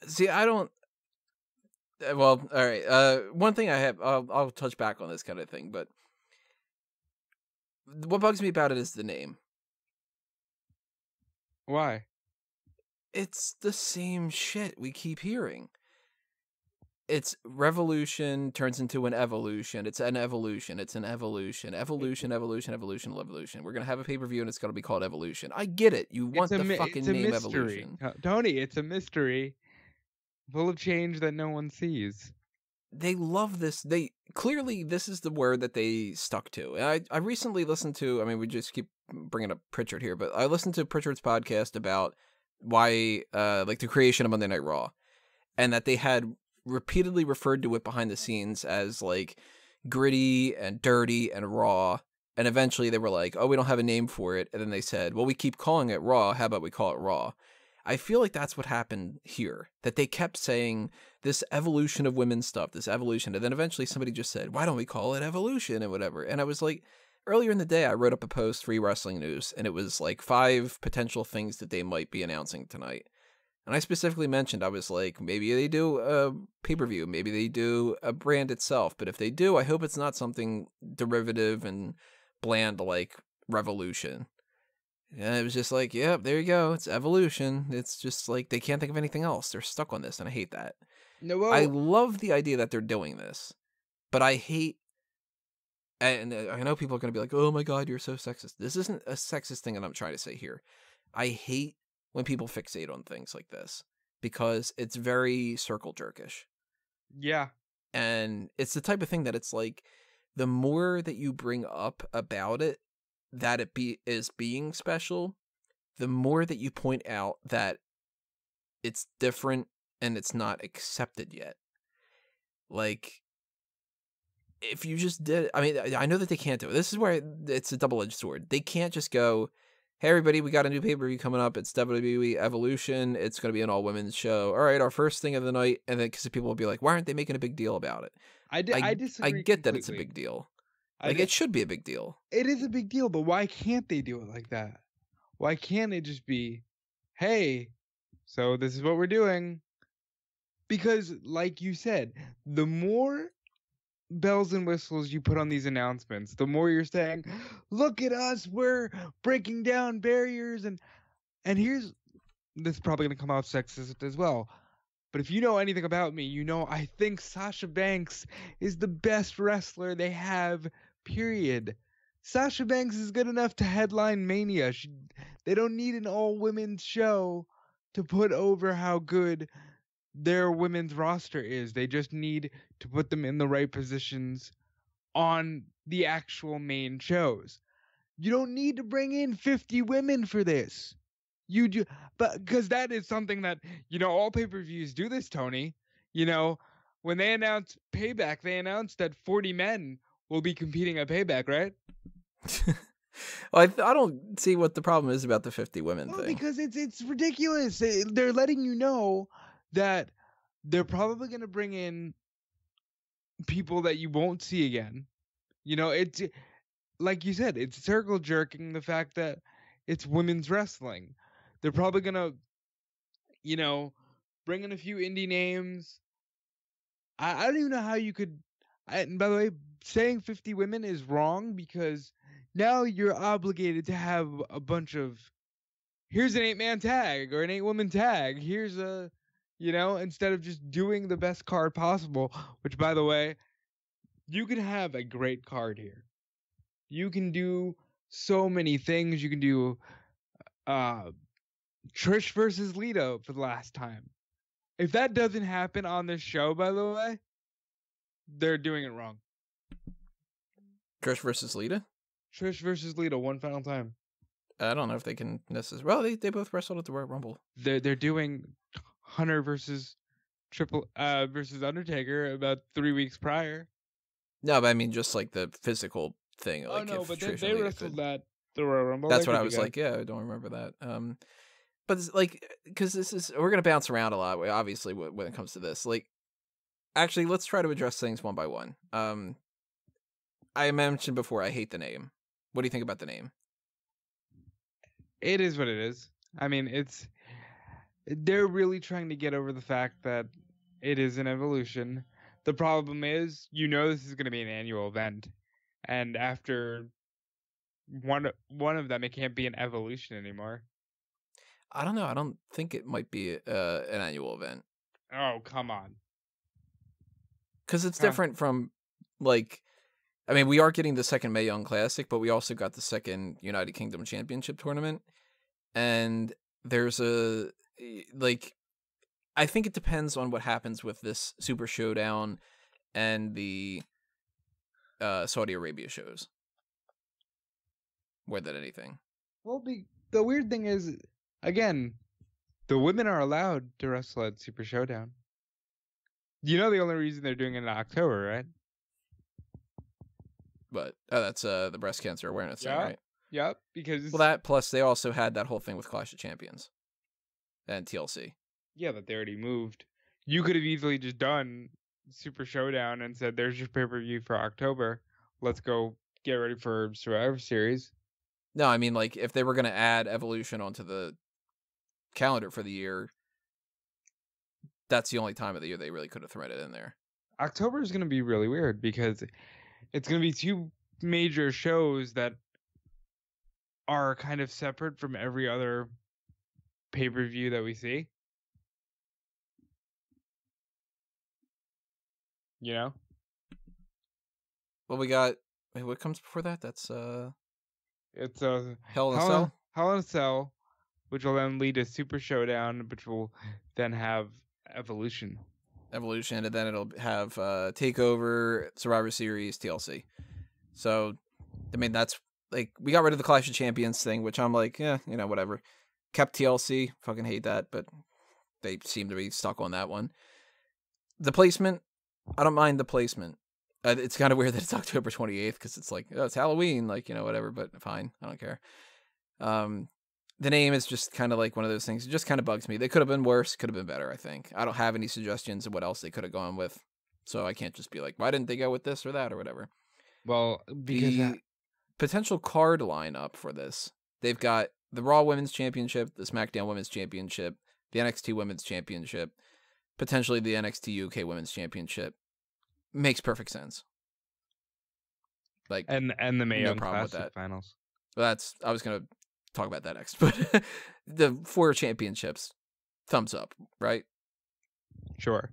See, I don't Well, all right. One thing I have, I'll touch back on this kind of thing, but what bugs me about it is the name. Why? It's the same shit we keep hearing. It's revolution turns into an evolution. It's an evolution. It's an evolution. Evolution, evolution, evolution, evolution. We're gonna have a pay-per-view and it's gonna be called Evolution. I get it. You want the fucking name mystery. Evolution. Tony, it's a mystery full of change that no one sees. They love this. They clearly this is the word that they stuck to. And I recently listened to. I mean, we just keep bringing up Pritchard here, but I listened to Pritchard's podcast about why, like the creation of Monday Night Raw, and that they had repeatedly referred to it behind the scenes as like gritty and dirty and raw. And eventually they were like, oh, we don't have a name for it. And then they said, well, we keep calling it Raw. How about we call it Raw? I feel like that's what happened here, that they kept saying this evolution of women's stuff, this evolution. And then eventually somebody just said, why don't we call it Evolution and whatever? And I was like, earlier in the day, I wrote up a post for Wrestling News, and it was like 5 potential things that they might be announcing tonight. And I specifically mentioned, I was like, maybe they do a pay-per-view, maybe they do a brand itself. But if they do, I hope it's not something derivative and bland like Revolution. And it was just like, yeah, there you go. It's Evolution. It's just like they can't think of anything else. They're stuck on this, and I hate that. No, well, I love the idea that they're doing this, but I hate, and I know people are going to be like, oh my God, you're so sexist. This isn't a sexist thing that I'm trying to say here. I hate when people fixate on things like this because it's very circle jerkish. yeah. And it's the type of thing that it's like, the more that you bring up about it, that it is being special, the more that you point out that it's different and it's not accepted yet. Like, if you just did, I mean, I know that they can't do it. This is where it's a double-edged sword. They can't just go, hey, everybody, we got a new pay-per-view coming up. It's WWE Evolution. It's going to be an all-women's show. All right, our first thing of the night. And then, because people will be like, why aren't they making a big deal about it? I disagree. I get that it's a big deal. Like, it should be a big deal. It is a big deal, but why can't they do it like that? Why can't it just be, hey, so this is what we're doing? Because, like you said, the more bells and whistles you put on these announcements, the more you're saying, look at us, we're breaking down barriers. And here's, this is probably going to come out sexist as well. But if you know anything about me, you know I think Sasha Banks is the best wrestler they have, period. Sasha Banks is good enough to headline Mania. They don't need an all-women's show to put over how good their women's roster is. They just need to put them in the right positions on the actual main shows. You don't need to bring in 50 women for this. You do, but because that is something that, you know, all pay-per-views do this, Tony. You know, when they announced Payback, they announced that 40 men will be competing at Payback, right? Well, I don't see what the problem is about the 50 women thing. Because it's ridiculous. They're letting you know that they're probably going to bring in people that you won't see again. You know, it's like you said, it's circle jerking the fact that it's women's wrestling. They're probably going to, you know, bring in a few indie names. I don't even know how you could. And by the way, saying 50 women is wrong because now you're obligated to have a bunch of, here's an 8-man tag or an 8-woman tag. Here's a, you know, instead of just doing the best card possible, which by the way, you can have a great card here. You can do so many things. You can do Trish versus Lita for the last time. If that doesn't happen on this show, by the way, they're doing it wrong. Trish versus Lita? Trish versus Lita one final time. I don't know if they can necessarily. Well, they both wrestled at the Royal Rumble. They're doing Hunter versus versus Undertaker about 3 weeks prior. No, but I mean just like the physical thing. Like, oh no, but Trish they wrestled that the Royal Rumble. That's what I was like. Yeah, I don't remember that. But it's like, because we're gonna bounce around a lot. Obviously, when it comes to this, like, actually, let's try to address things one by one. I mentioned before, I hate the name. What do you think about the name? It is what it is. I mean, they're really trying to get over the fact that It is an Evolution. The problem is, this is going to be an annual event, and after one of them, it can't be an Evolution anymore. I don't know. I don't think it might be an annual event. Oh, come on. Because it's different from, like, I mean, we are getting the second Mae Young Classic, but we also got the second United Kingdom Championship tournament. And there's I think it depends on what happens with this Super Showdown and the Saudi Arabia shows. More than anything. Well, the weird thing is, again, the women are allowed to wrestle at Super Showdown. The only reason they're doing it in October, right? But that's the breast cancer awareness thing, right? Yep, because... Well, that, plus they also had that whole thing with Clash of Champions and TLC. Yeah, but they already moved. You could have easily just done Super Showdown and said, there's your pay-per-view for October. Let's go get ready for Survivor Series. No, I mean, like, if they were going to add Evolution onto the calendar for the year, that's the only time of the year they really could have thrown it in there. October is going to be really weird because it's going to be two major shows that are kind of separate from every other pay-per-view that we see. Well, we got... Wait, what comes before that? That's it's Hell in a Cell? Hell in a Cell, which will then lead to Super Showdown, which will then have Evolution, and then it'll have Takeover, Survivor Series, TLC. So, I mean, that's, like, we got rid of the Clash of Champions thing, which I'm like, yeah, whatever. Kept TLC, fucking hate that, but they seem to be stuck on that one. The placement, I don't mind the placement. It's kind of weird that it's October 28th, because it's like, oh, it's Halloween, like, whatever, but fine, I don't care. The name is just kind of like one of those things. It just kind of bugs me. They could have been worse, could have been better, I think. I don't have any suggestions of what else they could have gone with, so I can't just be like, why didn't they go with this or that or whatever. Well, because the potential card lineup for this, they've got the Raw Women's Championship, the SmackDown Women's Championship, the NXT Women's Championship, potentially the NXT UK Women's Championship. Makes perfect sense. Like, and the Mae Young problem with Classic that. finals. Well, I was gonna talk about that next, but the 4 championships, thumbs up, right? Sure.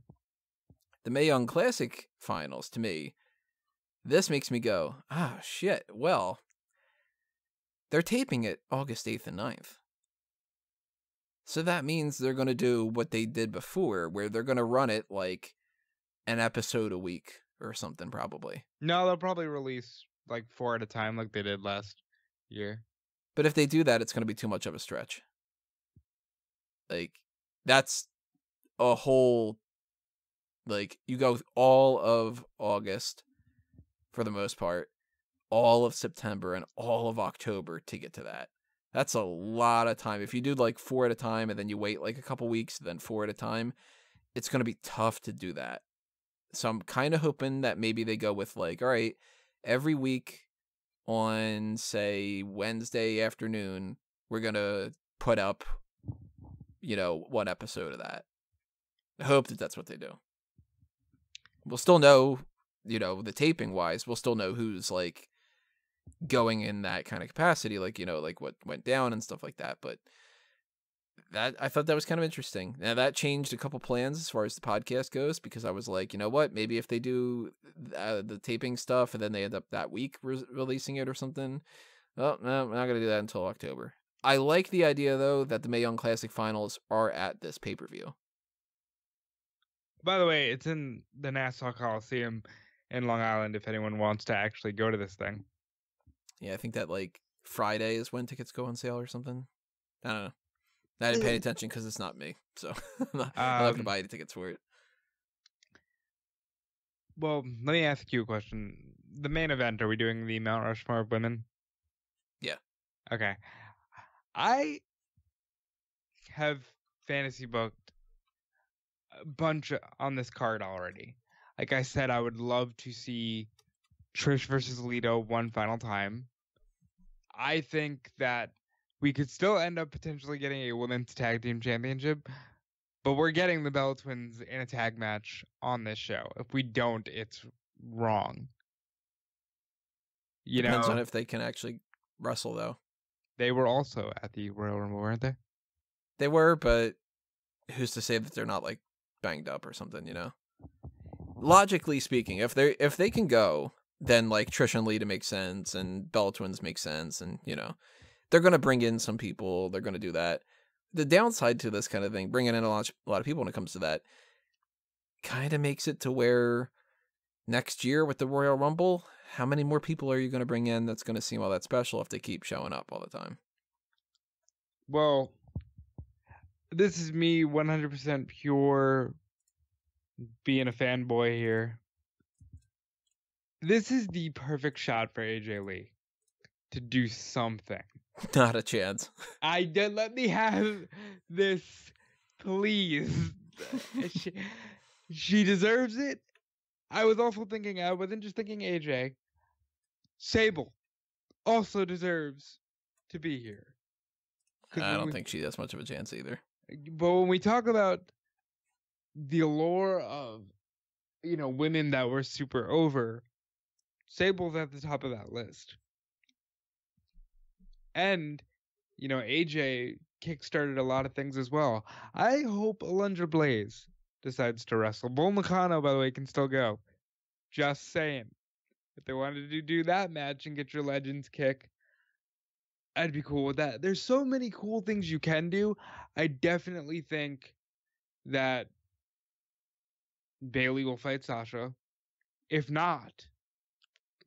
The Mae Young Classic finals, to me, this makes me go, shit, well, they're taping it August 8th and 9th. So that means they're going to do what they did before, where they're going to run it like an episode a week or something, probably. No, they'll probably release like 4 at a time like they did last year. But if they do that, it's going to be too much of a stretch. Like, that's a whole, like, you go all of August, for the most part, all of September, and all of October to get to that. That's a lot of time. If you do like 4 at a time, and then you wait like a couple weeks, then 4 at a time, it's going to be tough to do that. So I'm kind of hoping that maybe they go with like, all right, every week on, say, Wednesday afternoon, we're going to put up, 1 episode of that. I hope that that's what they do. We'll still know, the taping wise, we'll still know who's like going in that kind of capacity, like, like what went down and stuff like that. But that, I thought that was kind of interesting. Now that changed a couple plans as far as the podcast goes, because I was like, you know what, maybe if they do the taping stuff and then they end up that week releasing it or something. Well, no, we're not going to do that until October. I like the idea, though, that the Mae Young Classic finals are at this pay-per-view. By the way, it's in the Nassau Coliseum in Long Island if anyone wants to actually go to this thing. Yeah, I think that, like, Friday is when tickets go on sale or something. I don't know. I didn't pay attention because it's not me, so I'm not going to buy any tickets for it. Well, let me ask you a question. The main event, are we doing the Mount Rushmore of women? Yeah. Okay. I have fantasy booked a bunch on this card already. Like I said, I would love to see Trish versus Lita one final time. I think that we could still end up potentially getting a women's tag team championship, But we're getting the Bella Twins in a tag match on this show. If we don't, it's wrong. You Depends know, on if they can actually wrestle, though. they were also at the Royal Rumble, weren't they? They were, but who's to say that they're not like banged up or something? You know, logically speaking, if they can go, then like Trish and Lita make sense, and Bella Twins make sense, and you know, they're gonna bring in some people. They're gonna do that. The downside to this kind of thing, bringing in a lot of people when it comes to that, kind of makes it to where next year with the Royal Rumble, how many more people are you going to bring in that's going to seem all that special if they keep showing up all the time? Well, this is me 100% pure being a fanboy here. This is the perfect shot for AJ Lee to do something. Not a chance. Let me have this, please. She deserves it. I was also thinking, I wasn't just thinking AJ. Sable also deserves to be here. I don't think she has much of a chance either. But when we talk about the allure of, you know, women that were super over, Sable's at the top of that list. And, you know, AJ kickstarted a lot of things as well. I hope Alundra Blaze decides to wrestle. Bull Nakano, by the way, can still go. Just saying. If they wanted to do that match and get your Legends kick, I'd be cool with that. There's so many cool things you can do. I definitely think that Bayley will fight Sasha. If not,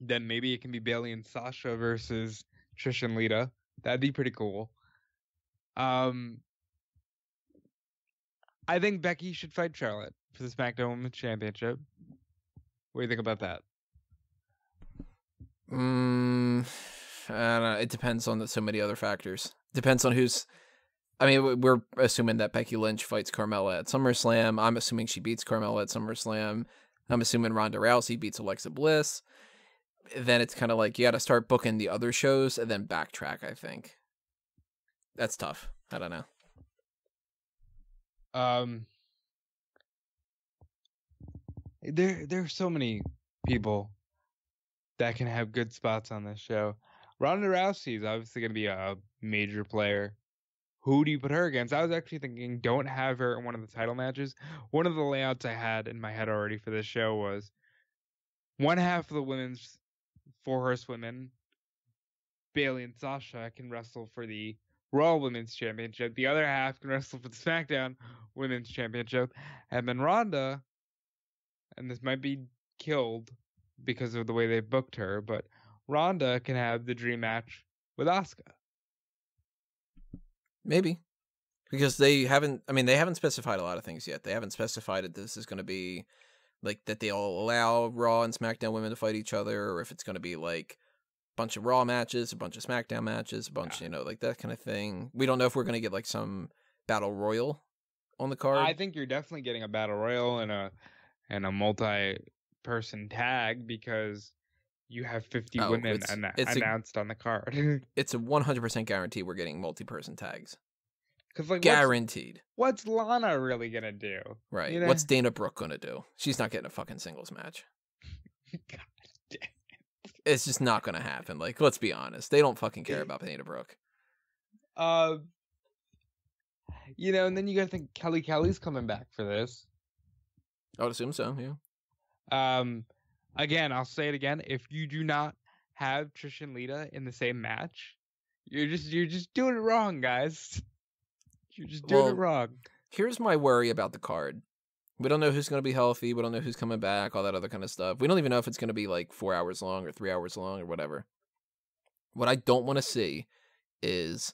then maybe it can be Bayley and Sasha versus Trish and Lita. That'd be pretty cool. I think Becky should fight Charlotte for the SmackDown Women's Championship. What do you think about that? I don't know. It depends on so many other factors. Depends on who's. I mean, we're assuming that Becky Lynch fights Carmella at SummerSlam. I'm assuming she beats Carmella at SummerSlam. I'm assuming Ronda Rousey beats Alexa Bliss. Then it's kind of like you got to start booking the other shows and then backtrack, I think. That's tough. I don't know. There's so many people that can have good spots on this show. Ronda Rousey is obviously going to be a major player. Who do you put her against? I was actually thinking don't have her in one of the title matches. One of the layouts I had in my head already for this show was one half of the women's 4 horsewomen, Bayley and Sasha, can wrestle for the Raw Women's Championship. The other half can wrestle for the SmackDown Women's Championship. And then Ronda, and this might be killed because of the way they booked her, but Ronda can have the dream match with Asuka. Maybe. Because they haven't specified a lot of things yet. They haven't specified that this is going to be like that they'll allow Raw and SmackDown women to fight each other, or if it's going to be like a bunch of Raw matches, a bunch of SmackDown matches, a bunch, like that kind of thing. We don't know if we're going to get like some Battle Royal on the card. I think you're definitely getting a Battle Royal and a multi-person tag because you have 50 women announced on the card. It's a 100% guarantee we're getting multi-person tags. Like, guaranteed. What's Lana really gonna do? Right. You know? What's Dana Brooke gonna do? She's not getting a fucking singles match. God damn it. It's just not gonna happen. Like, let's be honest. They don't fucking care about Dana Brooke. And then you gotta think Kelly's coming back for this. I would assume so, yeah. Again, I'll say it again. If you do not have Trish and Lita in the same match, you're just doing it wrong, guys. You're just doing it wrong. Here's my worry about the card. We don't know who's going to be healthy. We don't know who's coming back, all that other kind of stuff. We don't even know if it's going to be like 4 hours long or 3 hours long or whatever. What I don't want to see is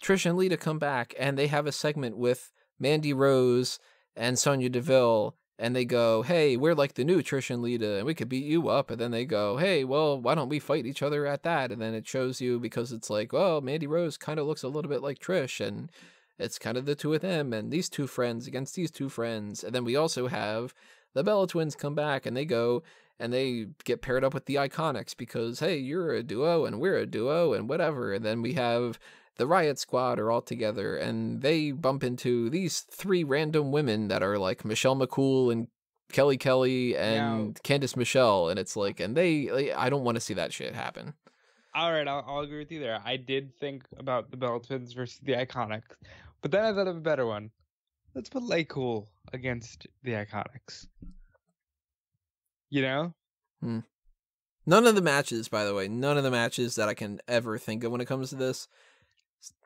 Trish and Lita come back and they have a segment with Mandy Rose and Sonya Deville, and they go, hey, we're like the new Trish and Lita, and we could beat you up. And then they go, hey, well, why don't we fight each other at that? And then it shows you, because it's like, well, Mandy Rose kind of looks a little bit like Trish, and it's kind of the two of them, and these two friends against these two friends. And then we also have the Bella Twins come back, and they go, and they get paired up with the Iconics because, hey, you're a duo and we're a duo and whatever. And then we have the Riot Squad are all together, and they bump into these 3 random women that are like Michelle McCool and Kelly and Candice Michelle, and it's like, and I don't want to see that shit happen. All right, I'll agree with you there. I did think about the Bella Twins versus the Iconics, but then I thought of a better one. Let's put Lay Cool against the Iconics. You know? None of the matches, by the way, that I can ever think of when it comes to this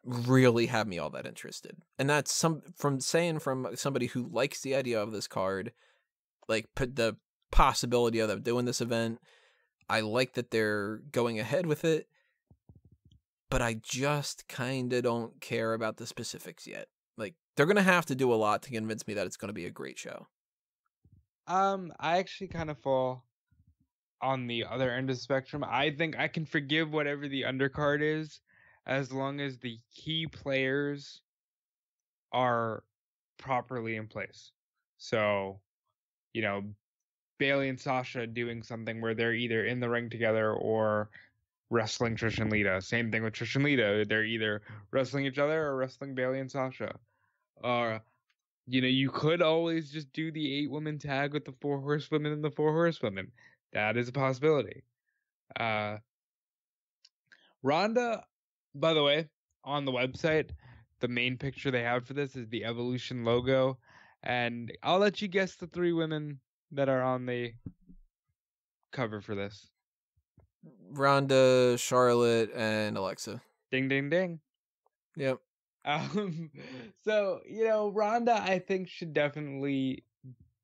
really have me all that interested. And that's from somebody who likes the idea of this card, like put the possibility of them doing this event. I like that they're going ahead with it, but I just kind of don't care about the specifics yet. Like, they're going to have to do a lot to convince me that it's going to be a great show. I actually kind of fall on the other end of the spectrum. I think I can forgive whatever the undercard is as long as the key players are properly in place. So, you know, Bayley and Sasha doing something where they're either in the ring together or wrestling Trish and Lita. Same thing with Trish and Lita. They're either wrestling each other or wrestling Bayley and Sasha. You know, you could always just do the 8-woman tag with the 4 horsewomen and the 4 horsewomen. That is a possibility. Ronda, by the way, on the website, the main picture they have for this is the Evolution logo. And I'll let you guess the 3 women that are on the cover for this. Ronda, Charlotte, and Alexa. Ding, ding, ding. Yep. So, you know, Ronda, I think, should definitely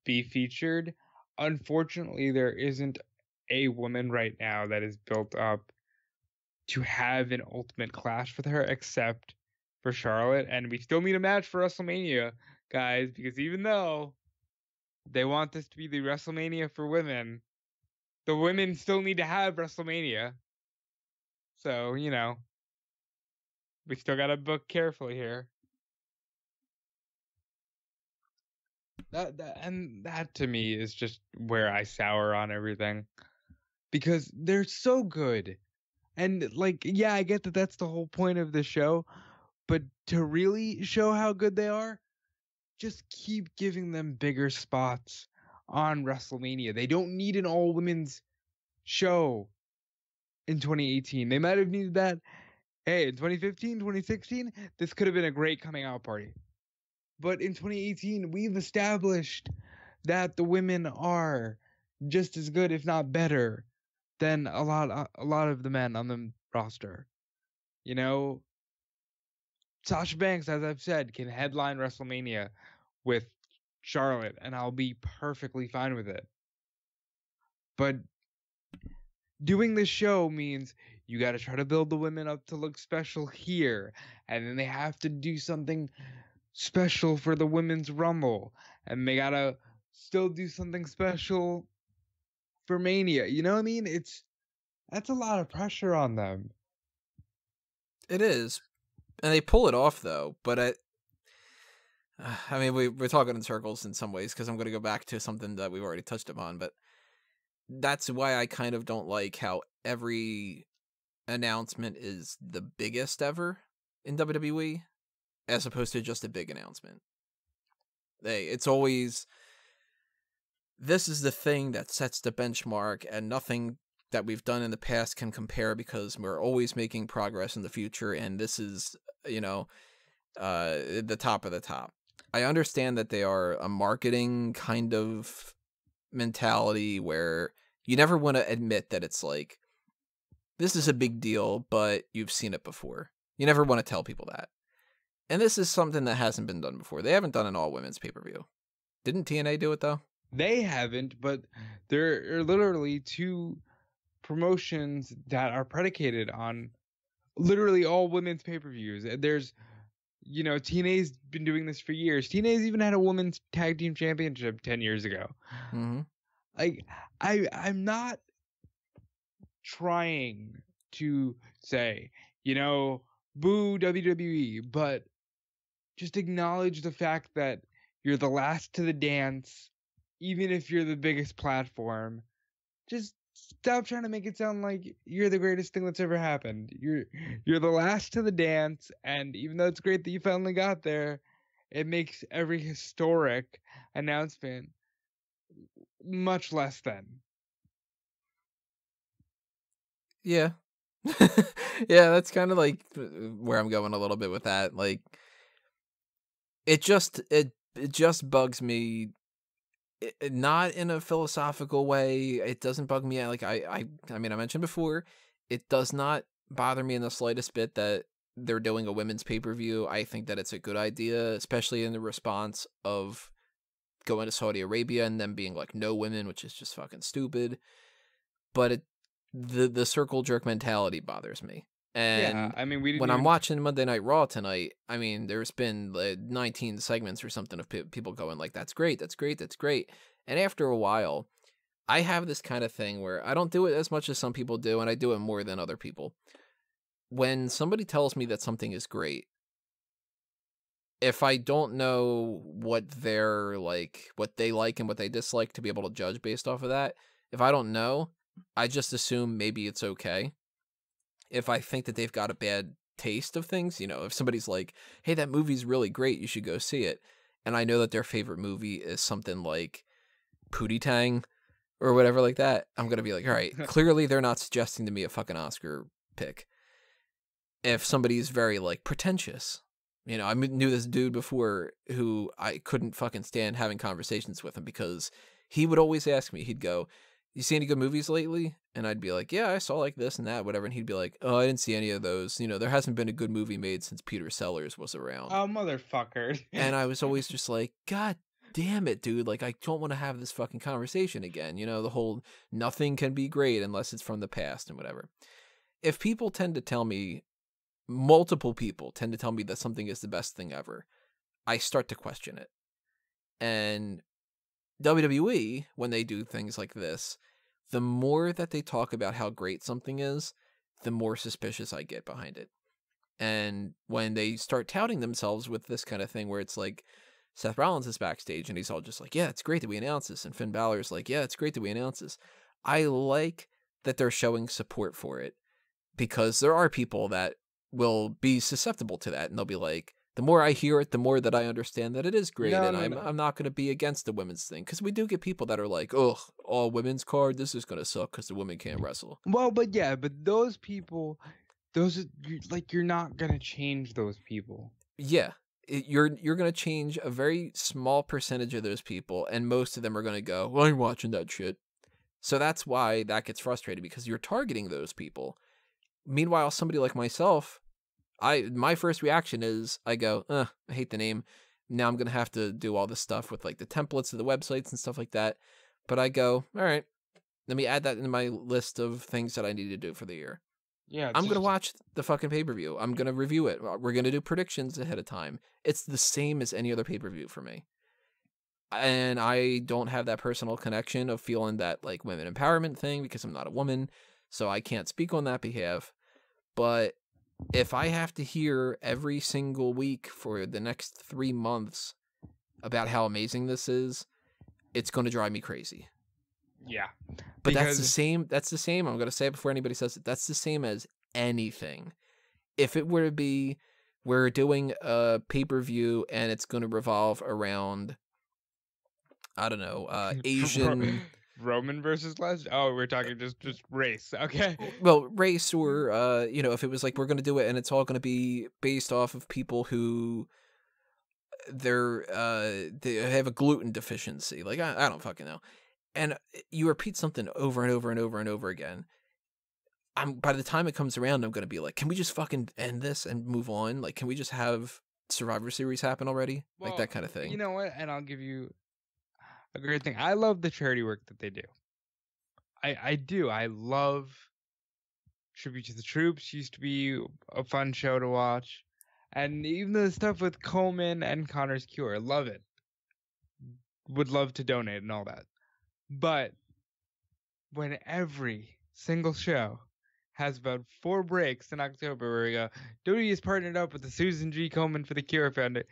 be featured. Unfortunately, there isn't a woman right now that is built up to have an ultimate clash with her except for Charlotte. And we still need a match for WrestleMania, guys, because even though they want this to be the WrestleMania for women, the women still need to have WrestleMania. So, you know, we still got to book carefully here. That to me is just where I sour on everything, because they're so good. And like, yeah, I get that that's the whole point of the show, but to really show how good they are, just keep giving them bigger spots on WrestleMania. They don't need an all women's show in 2018. They might have needed that. Hey, in 2015, 2016, this could have been a great coming out party. But in 2018, we've established that the women are just as good, if not better, than a lot of the men on the roster. You know, Sasha Banks, as I've said, can headline WrestleMania with Charlotte, and I'll be perfectly fine with it. But doing this show means you got to try to build the women up to look special here, and then they have to do something special for the Women's Rumble, and they gotta still do something special for Mania. You know what I mean? That's a lot of pressure on them. It is, and they pull it off though. But I mean, we're talking in circles in some ways because I'm going to go back to something that we've already touched upon. But that's why I kind of don't like how every announcement is the biggest ever in WWE, as opposed to just a big announcement. It's always, this is the thing that sets the benchmark, and nothing that we've done in the past can compare because we're always making progress in the future, and this is, the top of the top. I understand that they are a marketing kind of mentality where you never want to admit that it's like, this is a big deal, but you've seen it before. You never want to tell people that. And this is something that hasn't been done before. They haven't done an all-women's pay-per-view. Didn't TNA do it, though? They haven't, but there are literally 2 promotions that are predicated on literally all women's pay-per-views. There's, TNA's been doing this for years. TNA's even had a women's tag team championship 10 years ago. Mm-hmm. Like, I'm not trying to say, boo WWE, but just acknowledge the fact that you're the last to the dance, even if you're the biggest platform. just stop trying to make it sound like you're the greatest thing that's ever happened. You're the last to the dance, and even though it's great that you finally got there, it makes every historic announcement much less than. Yeah. Yeah, that's kind of like where I'm going a little bit with that. Like, it just bugs me, not in a philosophical way. It doesn't bug me. Like, I mean, I mentioned before, it does not bother me in the slightest bit that they're doing a women's pay-per-view. I think that it's a good idea, especially in the response of going to Saudi Arabia and them being like no women, which is just fucking stupid. But the circle jerk mentality bothers me. And yeah, I mean, we didn't when I'm even... watching Monday Night Raw tonight, I mean, there's been 19 segments or something of people going like, that's great, that's great, that's great. And after a while, I have this kind of thing where I don't do it as much as some people do, and I do it more than other people. When somebody tells me that something is great, if I don't know what they're like, what they like and what they dislike to be able to judge based off of that, if I don't know, I just assume maybe it's okay. If I think that they've got a bad taste of things, you know, if somebody's like, hey, that movie's really great, you should go see it, and I know that their favorite movie is something like Pootie Tang or whatever like that, I'm going to be like, all right, clearly they're not suggesting to me a fucking Oscar pick. If somebody's very, like, pretentious, you know, I knew this dude before who I couldn't fucking stand having conversations with him because he would always ask me, he'd go, you see any good movies lately? And I'd be like, yeah, I saw like this and that, whatever. And he'd be like, oh, I didn't see any of those. You know, there hasn't been a good movie made since Peter Sellers was around. Oh, motherfucker. And I was always just like, God damn it, dude. Like, I don't want to have this fucking conversation again. You know, the whole nothing can be great unless it's from the past and whatever. If people tend to tell me, multiple people tend to tell me that something is the best thing ever, I start to question it. And WWE, when they do things like this, the more that they talk about how great something is, the more suspicious I get behind it. And when they start touting themselves with this kind of thing where it's like, Seth Rollins is backstage and he's all just like, yeah, it's great that we announce this. And Finn Balor's like, yeah, it's great that we announce this. I like that they're showing support for it, because there are people that will be susceptible to that. And they'll be like, the more I hear it, the more that I understand that it is great, No, and no. I'm not going to be against the women's thing, because we do get people that are like, ugh, all women's card, this is going to suck because the women can't wrestle. Well, but yeah, but those people, you're not gonna change those people. Yeah, you're going to change a very small percentage of those people, and most of them are going to go, well, I'm watching that shit. So that's why that gets frustrating, because you're targeting those people. Meanwhile, somebody like myself, my first reaction is I go, I hate the name. Now I'm going to have to do all this stuff with like the templates of the websites and stuff like that. But I go, all right, let me add that in my list of things that I need to do for the year. Yeah, I'm going to watch the fucking pay-per-view. I'm going to review it. We're going to do predictions ahead of time. It's the same as any other pay-per-view for me. And I don't have that personal connection of feeling that like women empowerment thing because I'm not a woman. So I can't speak on that behalf. But if I have to hear every single week for the next 3 months about how amazing this is, it's going to drive me crazy. Yeah. But that's the same. I'm going to say it before anybody says it. That's the same as anything. If it were to be, we're doing a pay-per-view and it's going to revolve around, I don't know, Asian... Roman versus Lesnar? Oh, we're talking just race. Okay. Well, race, or you know, if it was like we're going to do it and it's all going to be based off of people who they have a gluten deficiency. Like I don't fucking know. And you repeat something over and over and over and over again. By the time it comes around, I'm going to be like, can we just fucking end this and move on? Like, can we just have Survivor Series happen already? Well, like that kind of thing. You know what? And I'll give you a great thing. I love the charity work that they do. I do. I love Tribute to the Troops. Used to be a fun show to watch. And even the stuff with Coleman and Connor's Cure. Love it. Would love to donate and all that. But when every single show has about 4 breaks in October where we go, WWE is partnered up with the Susan G. Komen for the Cure Foundation,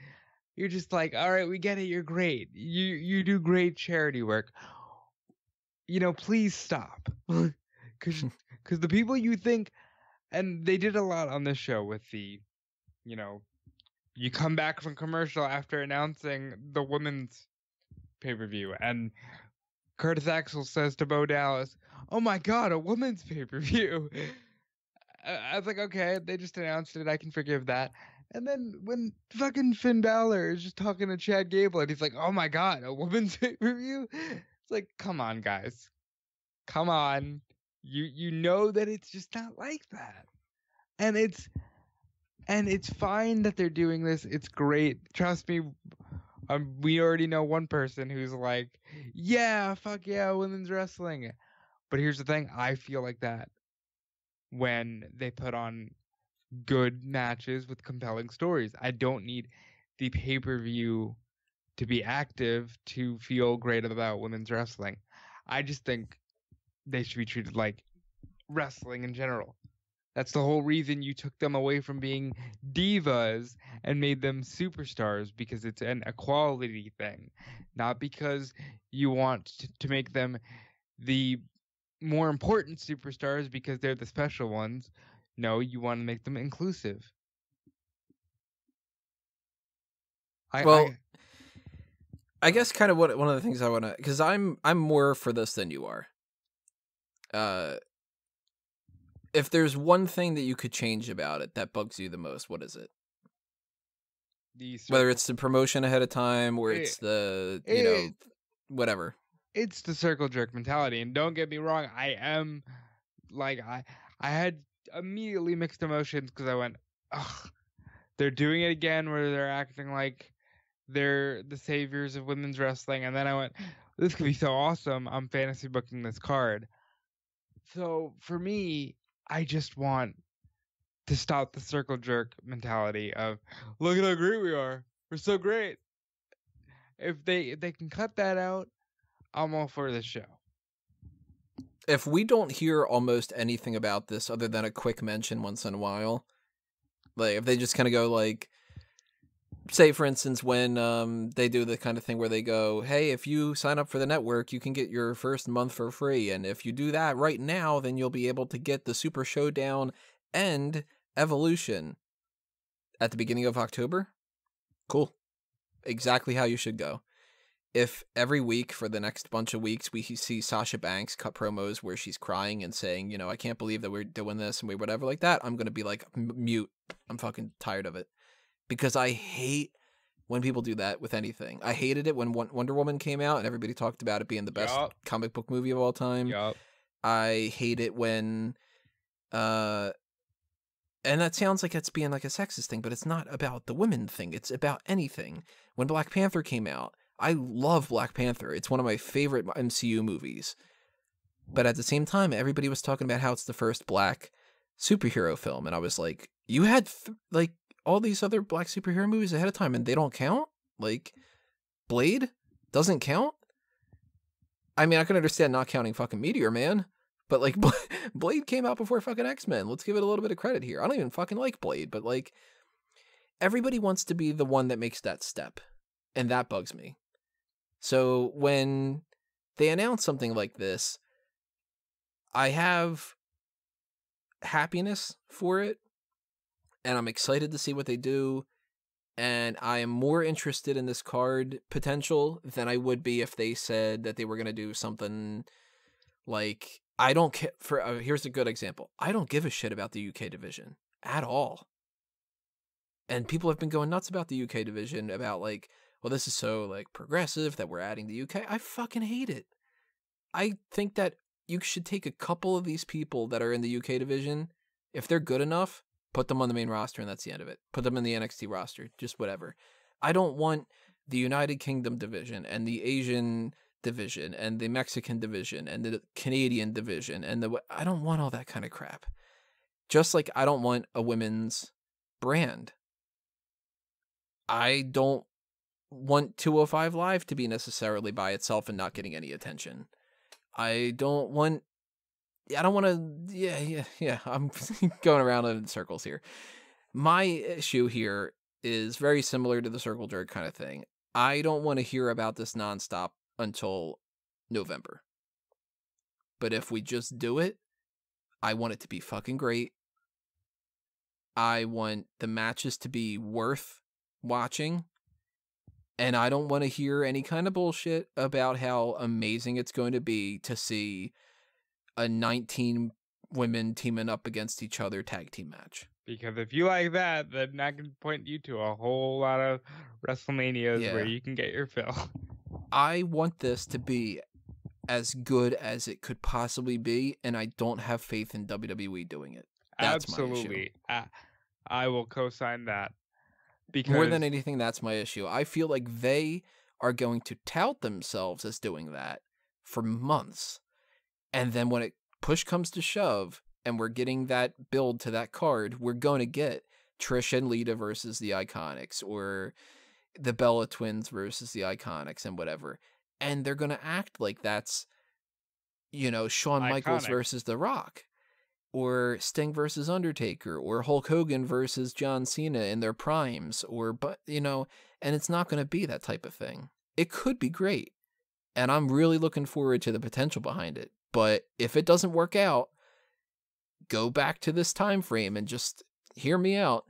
you're just like, all right, we get it. You're great. You do great charity work. please stop. Because the people you think, and they did a lot on this show with the, you come back from commercial after announcing the women's pay-per-view, and Curtis Axel says to Bo Dallas, "Oh my God, a women's pay-per-view." I was like, okay, they just announced it. I can forgive that. And then when fucking Finn Balor is just talking to Chad Gable, and he's like, "Oh my God, a women's pay-per-view." It's like, come on, guys, come on. You know that it's just not like that, and it's fine that they're doing this. It's great. Trust me. We already know one person who's like, yeah, fuck yeah, women's wrestling. But here's the thing. I feel like that when they put on good matches with compelling stories. I don't need the pay-per-view to be active to feel great about women's wrestling. I just think they should be treated like wrestling in general. That's the whole reason you took them away from being divas and made them superstars, because it's an equality thing, not because you want to make them the more important superstars because they're the special ones. No, you want to make them inclusive. I guess kind of one of the things I want to, because I'm more for this than you are. If there's one thing that you could change about it that bugs you the most, what is it? Whether it's the promotion ahead of time or it's the, whatever. It's the circle jerk mentality. And don't get me wrong, I am, like, I had immediately mixed emotions because I went, ugh, they're doing it again where they're acting like they're the saviors of women's wrestling. And then I went, this could be so awesome. I'm fantasy booking this card. So for me, I just want to stop the circle jerk mentality of, look at how great we are. We're so great. If they can cut that out, I'm all for this show. If we don't hear almost anything about this other than a quick mention once in a while, like if they just kind of go like, say for instance when they do the kind of thing where they go, hey, if you sign up for the network, you can get your first month for free, and if you do that right now, then you'll be able to get the Super Showdown and Evolution at the beginning of October. Cool. Exactly how you should go. If every week for the next bunch of weeks we see Sasha Banks cut promos where she's crying and saying, I can't believe that we're doing this and we whatever like that, I'm going to be like, mute. I'm fucking tired of it. Because I hate when people do that with anything. I hated it when Wonder Woman came out and everybody talked about it being the best comic book movie of all time. Yep. I hate it when, and that sounds like it's being like a sexist thing, but it's not about the women thing. It's about anything. When Black Panther came out, I love Black Panther. It's one of my favorite MCU movies. But at the same time, everybody was talking about how it's the first black superhero film. And I was like, you had all these other black superhero movies ahead of time and they don't count? Like, Blade doesn't count? I mean, I can understand not counting fucking Meteor Man, but like, Blade came out before fucking X-Men. Let's give it a little bit of credit here. I don't even fucking like Blade, but like, everybody wants to be the one that makes that step. And that bugs me. So when they announce something like this, I have happiness for it. And I'm excited to see what they do. And I am more interested in this card potential than I would be if they said that they were going to do something like, I don't care for, here's a good example. I don't give a shit about the UK division at all. And people have been going nuts about the UK division about like, well, this is so like progressive that we're adding the UK. I fucking hate it. I think that you should take a couple of these people that are in the UK division. If they're good enough, put them on the main roster and that's the end of it. Put them in the NXT roster, just whatever. I don't want the United Kingdom division and the Asian division and the Mexican division and the Canadian division and I don't want all that kind of crap. Just like I don't want a women's brand. I don't want 205 Live to be necessarily by itself and not getting any attention. I don't want to, yeah, I'm going around in circles here. My issue here is very similar to the circle jerk kind of thing. I don't want to hear about this nonstop until November. But if we just do it, I want it to be fucking great. I want the matches to be worth watching. And I don't want to hear any kind of bullshit about how amazing it's going to be to see a 19 women teaming up against each other tag team match. Because if you like that, then I can point you to a whole lot of WrestleManias where you can get your fill. I want this to be as good as it could possibly be, and I don't have faith in WWE doing it. That's Absolutely. my issue. I will co-sign that. Because more than anything, that's my issue. I feel like they are going to tout themselves as doing that for months. And then when push comes to shove and we're getting that build to that card, we're going to get Trish and Lita versus the Iconics, or the Bella Twins versus the Iconics, and whatever. And they're going to act like that's, Shawn Michaels versus The Rock, or Sting versus Undertaker, or Hulk Hogan versus John Cena in their primes, and it's not going to be that type of thing. It could be great, and I'm really looking forward to the potential behind it. But if it doesn't work out, go back to this time frame and just hear me out.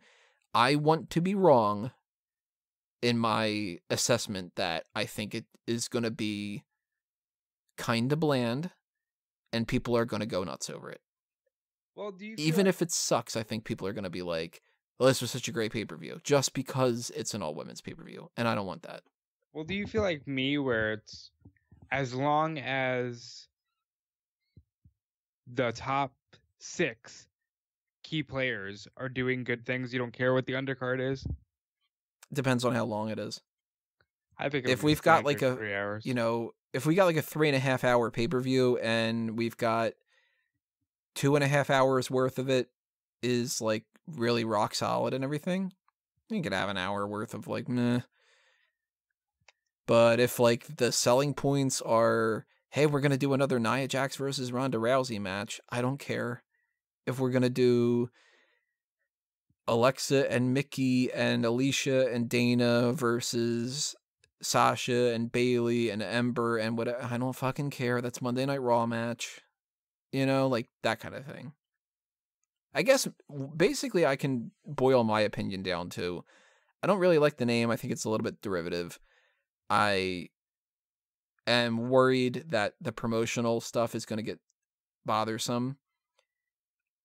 I want to be wrong in my assessment that I think it is going to be kind of bland, and people are going to go nuts over it. Well, do you even if it sucks, I think people are going to be like, well, this was such a great pay-per-view, just because it's an all-women's pay-per-view, and I don't want that. Well, do you feel like me, where it's as long as the top 6 key players are doing good things, you don't care what the undercard is? Depends on how long it is. I think if we've got like 3 hours. If we got like a 3.5 hour pay-per-view and we've got 2.5 hours worth of it is like really rock solid and everything, you could have an hour worth of like meh. But if like the selling points are, hey, we're gonna do another Nia Jax versus Ronda Rousey match, I don't care. If we're gonna do Alexa and Mickey and Alicia and Dana versus Sasha and Bailey and Ember and whatever, I don't fucking care. That's Monday Night Raw match. Like that kind of thing. I guess basically I can boil my opinion down to, I don't really like the name. I think it's a little bit derivative. I am worried that the promotional stuff is going to get bothersome.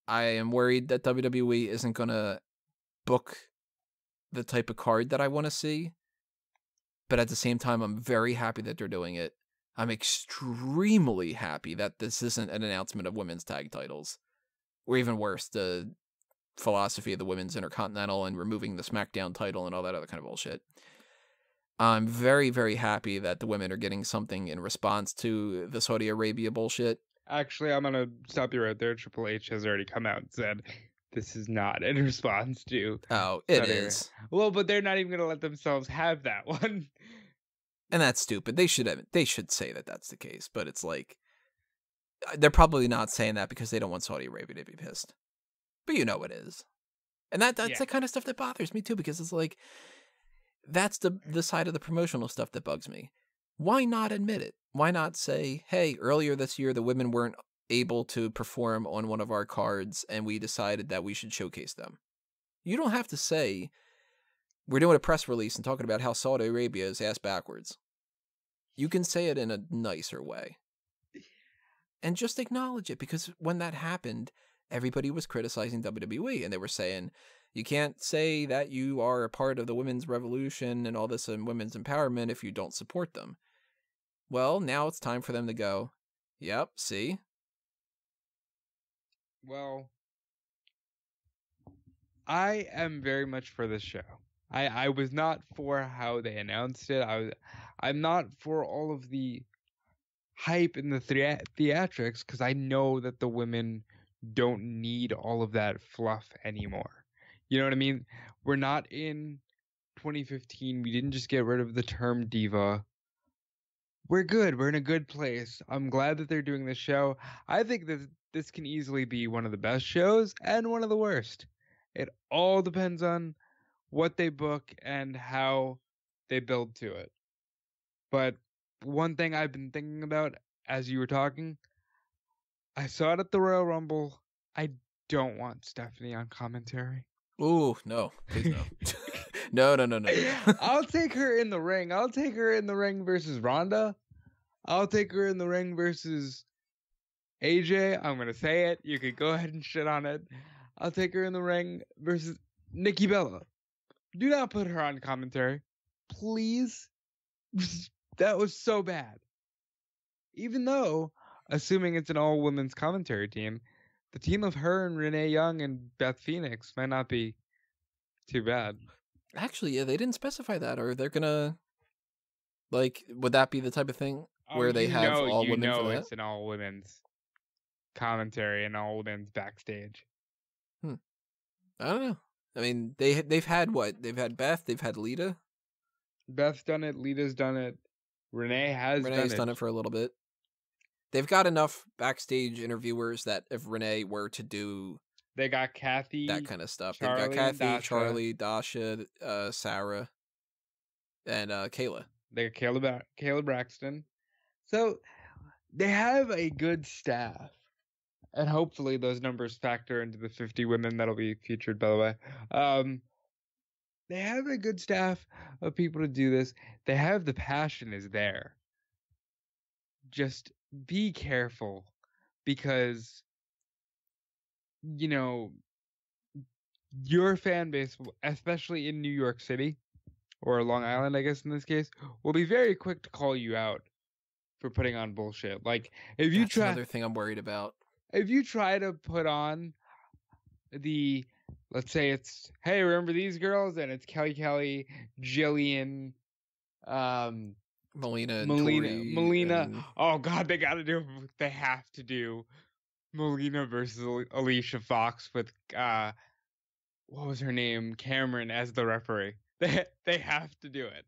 I am worried that WWE isn't going to book the type of card that I want to see. But at the same time, I'm very happy that they're doing it. I'm extremely happy that this isn't an announcement of women's tag titles. Or even worse, the philosophy of the women's Intercontinental and removing the SmackDown title and all that other kind of bullshit. I'm very, very happy that the women are getting something in response to the Saudi Arabia bullshit. Actually, I'm going to stop you right there. Triple H has already come out and said this is not in response to... Oh, it is. Well, but they're not even going to let themselves have that one. And that's stupid. They should say that that's the case, but it's like, they're probably not saying that because they don't want Saudi Arabia to be pissed. But it is. And that's the kind of stuff that bothers me too, because it's like, that's the side of the promotional stuff that bugs me. Why not admit it? Why not say, hey, earlier this year the women weren't able to perform on one of our cards and we decided that we should showcase them. You don't have to say, we're doing a press release and talking about how Saudi Arabia is ass backwards. You can say it in a nicer way. And just acknowledge it, because when that happened, everybody was criticizing WWE and they were saying, you can't say that you are a part of the women's revolution and all this and women's empowerment if you don't support them. Well, now it's time for them to go, yep, see? Well, I am very much for this show. I was not for how they announced it. I'm not for all of the hype and the theatrics, because I know that the women don't need all of that fluff anymore. You know what I mean? We're not in 2015. We didn't just get rid of the term diva. We're good. We're in a good place. I'm glad that they're doing this show. I think that this can easily be one of the best shows and one of the worst. It all depends on what they book and how they build to it. But one thing I've been thinking about as you were talking, I saw it at the Royal Rumble. I don't want Stephanie on commentary. Ooh, no, please no. No. I'll take her in the ring. I'll take her in the ring versus Ronda. I'll take her in the ring versus AJ. I'm going to say it. You could go ahead and shit on it. I'll take her in the ring versus Nikki Bella. Do not put her on commentary. Please. That was so bad. Even though, assuming it's an all-women's commentary team, the team of her and Renee Young and Beth Phoenix might not be too bad. Actually, yeah, they didn't specify that, or they're gonna, like, would that be the type of thing where they have all women for that? It's an all-women's commentary and all-women's backstage. I don't know. I mean, they've had what? They've had Beth, they've had Lita. Beth's done it, Lita's done it, Renee's done it for a little bit. They've got enough backstage interviewers that if Renee were to do, they got Kathy, that kind of stuff. Charlie, They've got Kathy, Dasha. Charlie, Dasha, Sarah, and Kayla. They got Kayla Braxton. So they have a good staff, and hopefully those numbers factor into the 50 women that'll be featured. By the way, they have a good staff of people to do this. They have the passion is there. Just be careful, because your fan base, especially in New York City or Long Island, I guess in this case, will be very quick to call you out for putting on bullshit. Like, if you That's another thing I'm worried about. If you try to put on let's say it's, hey, remember these girls, and it's Kelly, Jillian, Melina. And... Oh God, they have to do Melina versus Alicia Fox with what was her name? Cameron as the referee. They have to do it.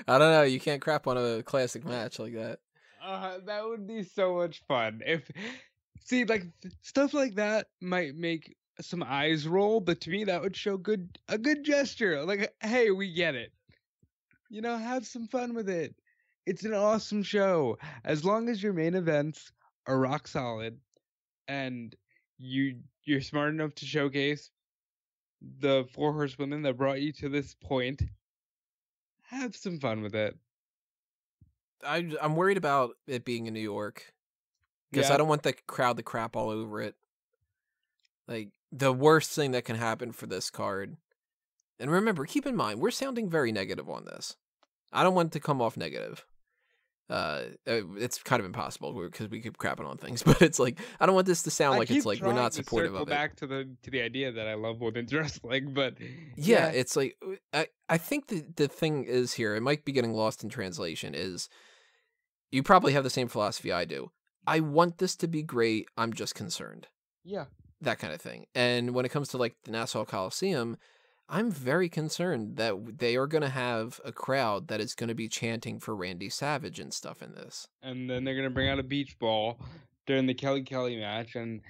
I don't know. You can't crap on a classic match like that. That would be so much fun. Stuff like that might make some eyes roll, but to me that would show a good gesture. Like, hey, we get it. Have some fun with it. It's an awesome show. As long as your main events are rock solid and you're smart enough to showcase the 4 horsewomen that brought you to this point, have some fun with it. I'm worried about it being in New York, because I don't want the crowd to crap all over it. Like, the worst thing that can happen for this card, and remember, keep in mind, we're sounding very negative on this. I don't want it to come off negative. It's kind of impossible because we keep crapping on things, but it's like, I don't want this to sound like it's like we're not supportive of it. Back to the idea that I love women's wrestling, but yeah, it's like, I think the thing is here, it might be getting lost in translation, is you probably have the same philosophy I do. I want this to be great. I'm just concerned. Yeah. That kind of thing. And when it comes to like the Nassau Coliseum, I'm very concerned that they are going to have a crowd that is going to be chanting for Randy Savage and stuff in this. And then they're going to bring out a beach ball during the Kelly match, and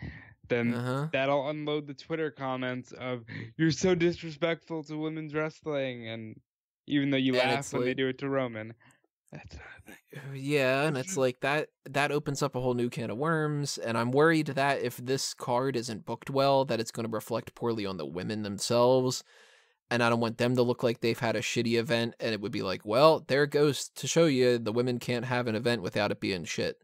then that'll unload the Twitter comments of, you're so disrespectful to women's wrestling, and even though you laugh when they do it to Roman. Yeah, and it's like that opens up a whole new can of worms, and I'm worried that if this card isn't booked well, that it's going to reflect poorly on the women themselves, and I don't want them to look like they've had a shitty event, and it would be like, well, there it goes to show you the women can't have an event without it being shit,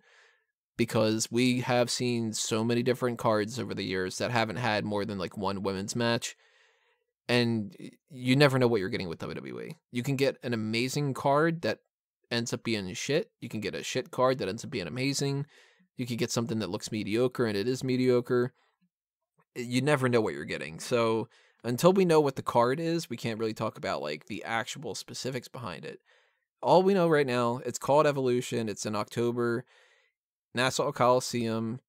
because we have seen so many different cards over the years that haven't had more than like one women's match, and you never know what you're getting with WWE. You can get an amazing card that ends up being shit. You can get a shit card that ends up being amazing. You can get something that looks mediocre and it is mediocre. You never know what you're getting. So until we know what the card is, we can't really talk about like the actual specifics behind it. All we know right now, it's called Evolution. It's in October. Nassau Coliseum.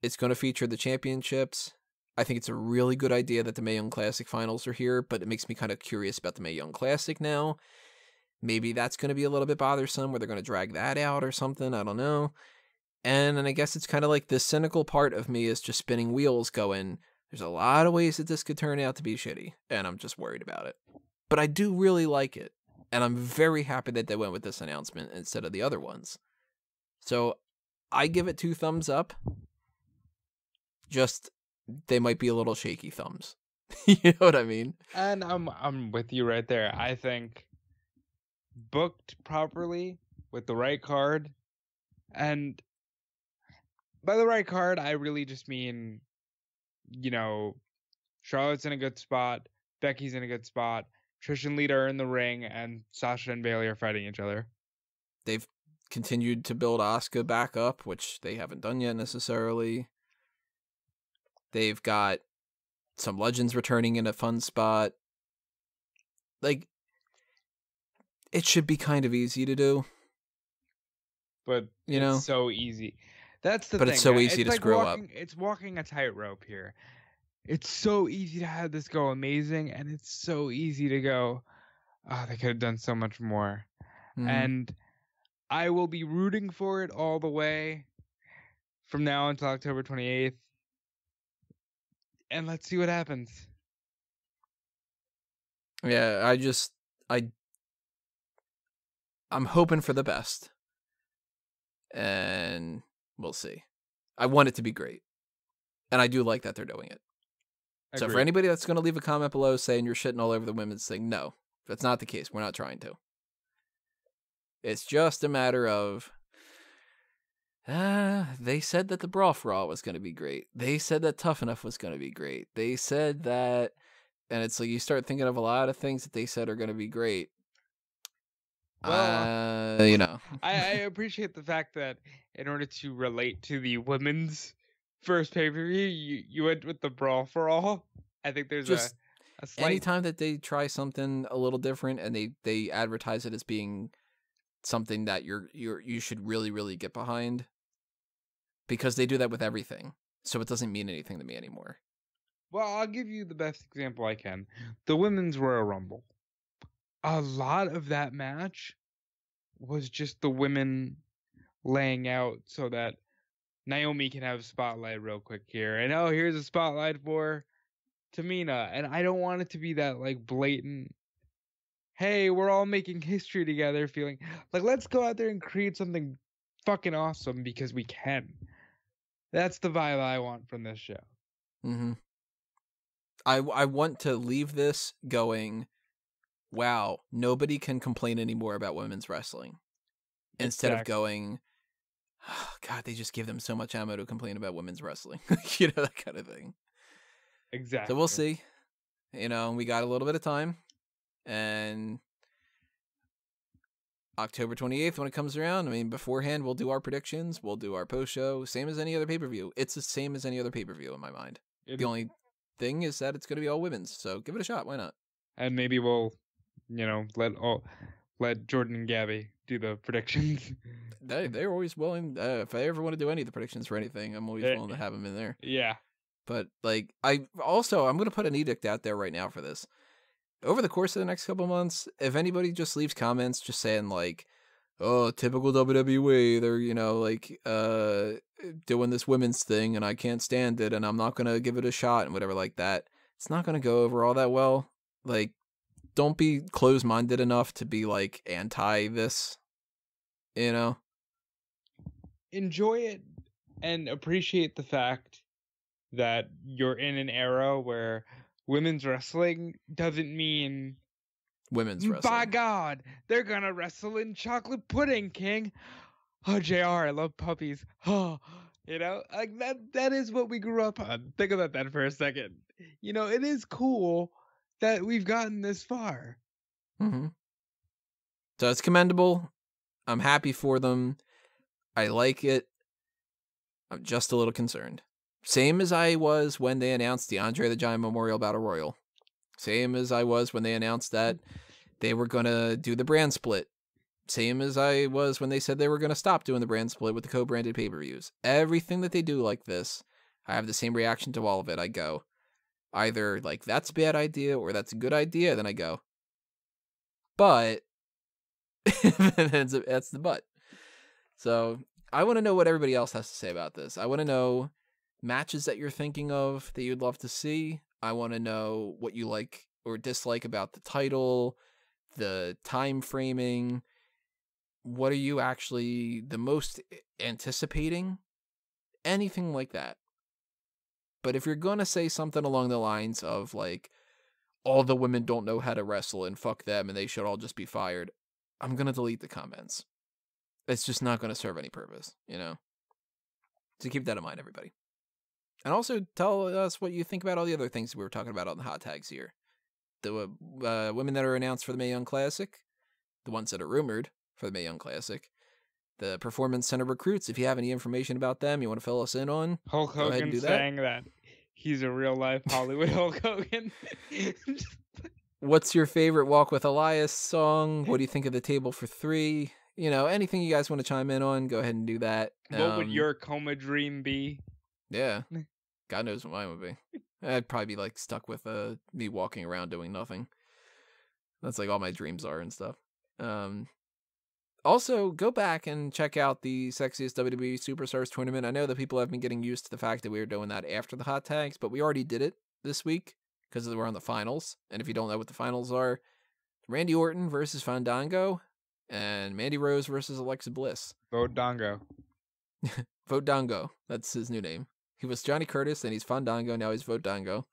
It's going to feature the championships. I think it's a really good idea that the Mae Young Classic finals are here, but it makes me kind of curious about the Mae Young Classic now. Maybe that's going to be a little bit bothersome, where they're going to drag that out or something. I don't know. And I guess it's kind of like the cynical part of me is just spinning wheels going, there's a lot of ways that this could turn out to be shitty, and I'm just worried about it. But I do really like it, and I'm very happy that they went with this announcement instead of the other ones. So I give it 2 thumbs up. Just they might be a little shaky thumbs. You know what I mean? And I'm with you right there. I think booked properly with the right card, and by the right card, I really just mean, Charlotte's in a good spot, Becky's in a good spot, Trish and Lita are in the ring, and Sasha and Bayley are fighting each other. They've continued to build Asuka back up, which they haven't done yet necessarily. They've got some legends returning in a fun spot. Like, it should be kind of easy to do. But it's so easy. That's the thing. But it's so easy to screw up. It's walking a tightrope here. It's so easy to have this go amazing, and it's so easy to go, oh, they could have done so much more. Mm-hmm. And I will be rooting for it all the way from now until October 28th. And let's see what happens. Yeah, I'm hoping for the best. And we'll see. I want it to be great. And I do like that they're doing it. Agreed. So for anybody that's going to leave a comment below saying you're shitting all over the women's thing, no, that's not the case. We're not trying to. It's just a matter of, they said that the Brawl for All was going to be great. They said that Tough Enough was going to be great. They said that, and it's like you start thinking of a lot of things that they said are going to be great. Well, I appreciate the fact that in order to relate to the women's first pay-per-view, you went with the Brawl for All. I think there's just a slight... anytime that they try something a little different and they advertise it as being something that you should really, really get behind, because they do that with everything. So it doesn't mean anything to me anymore. Well, I'll give you the best example I can. The Women's Royal Rumble. A lot of that match was just the women laying out so that Naomi can have a spotlight real quick here. And here's a spotlight for Tamina. And I don't want it to be that like blatant, hey, we're all making history together feeling. Like, let's go out there and create something fucking awesome because we can. That's the vibe I want from this show. Mm-hmm. I want to leave this going, wow, nobody can complain anymore about women's wrestling. Instead of going, oh, God, they just give them so much ammo to complain about women's wrestling. That kind of thing. Exactly. So we'll see. We got a little bit of time. And October 28th, when it comes around, beforehand, we'll do our predictions. We'll do our post-show. Same as any other pay-per-view. It's the same as any other pay-per-view in my mind. The only thing is that it's going to be all women's. So give it a shot. Why not? And maybe we'll, let Jordan and Gabby do the predictions. They're always willing. If I ever want to do any of the predictions for anything, I'm always willing to have them in there. Yeah. But I'm going to put an edict out there right now for this. Over the course of the next couple months, if anybody just leaves comments just saying oh, typical WWE, they're doing this women's thing and I can't stand it and I'm not gonna give it a shot and whatever like that, it's not gonna go over all that well. Don't be closed-minded enough to be anti this, Enjoy it and appreciate the fact that you're in an era where women's wrestling doesn't mean women's wrestling. By God, they're gonna wrestle in chocolate pudding, King. Oh, JR, I love puppies. Oh, that is what we grew up on. Think about that for a second. It is cool that we've gotten this far. Mm-hmm. So it's commendable. I'm happy for them. I like it. I'm just a little concerned. Same as I was when they announced the Andre the Giant Memorial Battle Royal. Same as I was when they announced that they were going to do the brand split. Same as I was when they said they were going to stop doing the brand split with the co-branded pay-per-views. Everything that they do like this, I have the same reaction to all of it. I go, either that's a bad idea or that's a good idea. Then I go, but that's the but. So I want to know what everybody else has to say about this. I want to know matches that you're thinking of that you'd love to see. I want to know what you like or dislike about the title, the time framing, what are you actually the most anticipating? Anything like that. But if you're going to say something along the lines of, like, all the women don't know how to wrestle and fuck them and they should all just be fired, I'm going to delete the comments. It's just not going to serve any purpose, you know? So keep that in mind, everybody. And also tell us what you think about all the other things we were talking about on the hot tags here. The women that are announced for the Mae Young Classic, the ones that are rumored for the Mae Young Classic, the Performance Center recruits. If you have any information about them you want to fill us in on, Hulk go ahead and Hogan do that. saying that he's a real life Hollywood Hulk Hogan. What's your favorite Walk with Elias song? What do you think of the Table for Three? You know, anything you guys want to chime in on, go ahead and do that. What would your coma dream be? Yeah, God knows what mine would be. I'd probably be like stuck with me walking around doing nothing. That's like all my dreams are and stuff. Also, go back and check out the Sexiest WWE Superstars tournament. I know that people have been getting used to the fact that we were doing that after the hot tags, but we already did it this week because we're on the finals. And if you don't know what the finals are, Randy Orton versus Fandango and Mandy Rose versus Alexa Bliss. Vote Dongo. Vote Dongo. That's his new name. He was Johnny Curtis, and he's Fandango. Now he's Vote Dongo.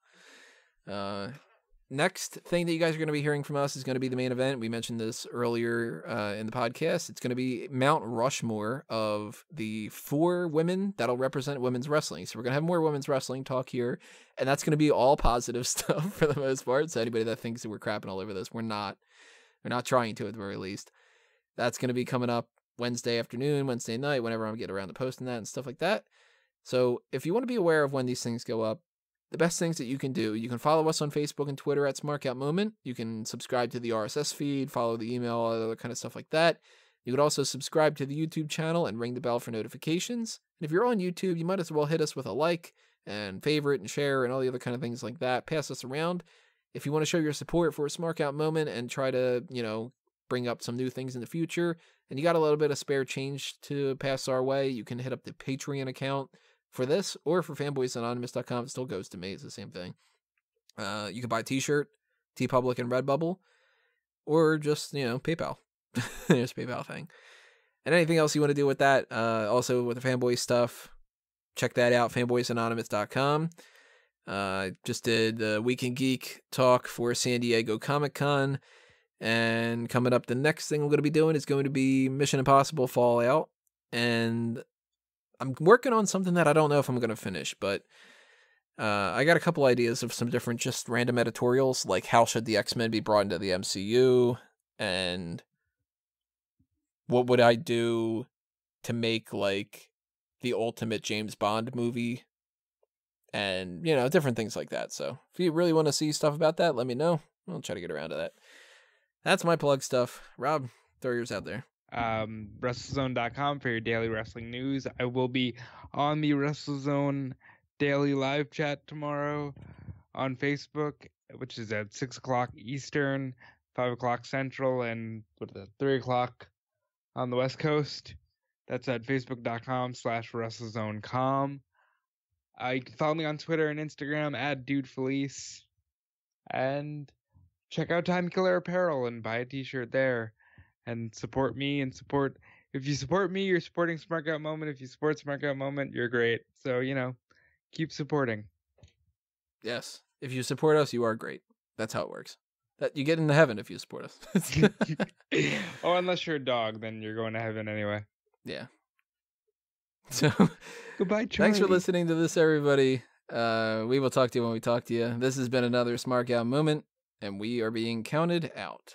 Next thing that you guys are going to be hearing from us is going to be the main event. We mentioned this earlier in the podcast. It's going to be Mount Rushmore of the 4 women that'll represent women's wrestling. So we're going to have more women's wrestling talk here, and that's going to be all positive stuff for the most part. So anybody that thinks that we're crapping all over this, we're not. We're not trying to, at the very least. That's going to be coming up Wednesday afternoon, Wednesday night, whenever I'm getting around to posting that and stuff like that. So if you want to be aware of when these things go up, the best things that you can do, you can follow us on Facebook and Twitter at SmarkOutMoment. You can subscribe to the RSS feed, follow the email, all that other kind of stuff like that. You could also subscribe to the YouTube channel and ring the bell for notifications. And if you're on YouTube, you might as well hit us with a like and favorite and share and all the other kind of things like that. Pass us around. If you want to show your support for a Smark Out Moment and try to, you know, bring up some new things in the future, and you got a little bit of spare change to pass our way, you can hit up the Patreon account for this, or for fanboysanonymous.com. It still goes to me. It's the same thing. You can buy a t-shirt, TeePublic and Redbubble, or just, you know, PayPal. There's a PayPal thing. And anything else you want to do with that, also with the fanboy stuff, check that out, fanboysanonymous.com. Just did the Week in Geek talk for San Diego Comic-Con, and coming up, the next thing I'm going to be doing is going to be Mission Impossible Fallout, and I'm working on something that I don't know if I'm going to finish, but I got a couple ideas of some different just random editorials, like how should the X-Men be brought into the MCU, and what would I do to make, like, the ultimate James Bond movie, and, you know, different things like that. So if you really want to see stuff about that, let me know. I'll try to get around to that. That's my plug stuff. Rob, throw yours out there. WrestleZone.com for your daily wrestling news. I will be on the WrestleZone daily live chat tomorrow on Facebook, which is at 6 o'clock Eastern, 5 o'clock Central, and 3 o'clock on the West Coast. That's at facebook.com/WrestleZone.com. You can follow me on Twitter and Instagram at DudeFelice. And check out Time Killer Apparel and buy a t-shirt there. And support me and support. If you support me, you're supporting Smark Out Moment. If you support Smark Out Moment, you're great. So, you know, keep supporting. Yes. If you support us, you are great. That's how it works. That you get into heaven if you support us. Oh, unless you're a dog, then you're going to heaven anyway. Yeah. So, goodbye, Charlie. Thanks for listening to this, everybody. We will talk to you when we talk to you. This has been another Smark Out Moment, and we are being counted out.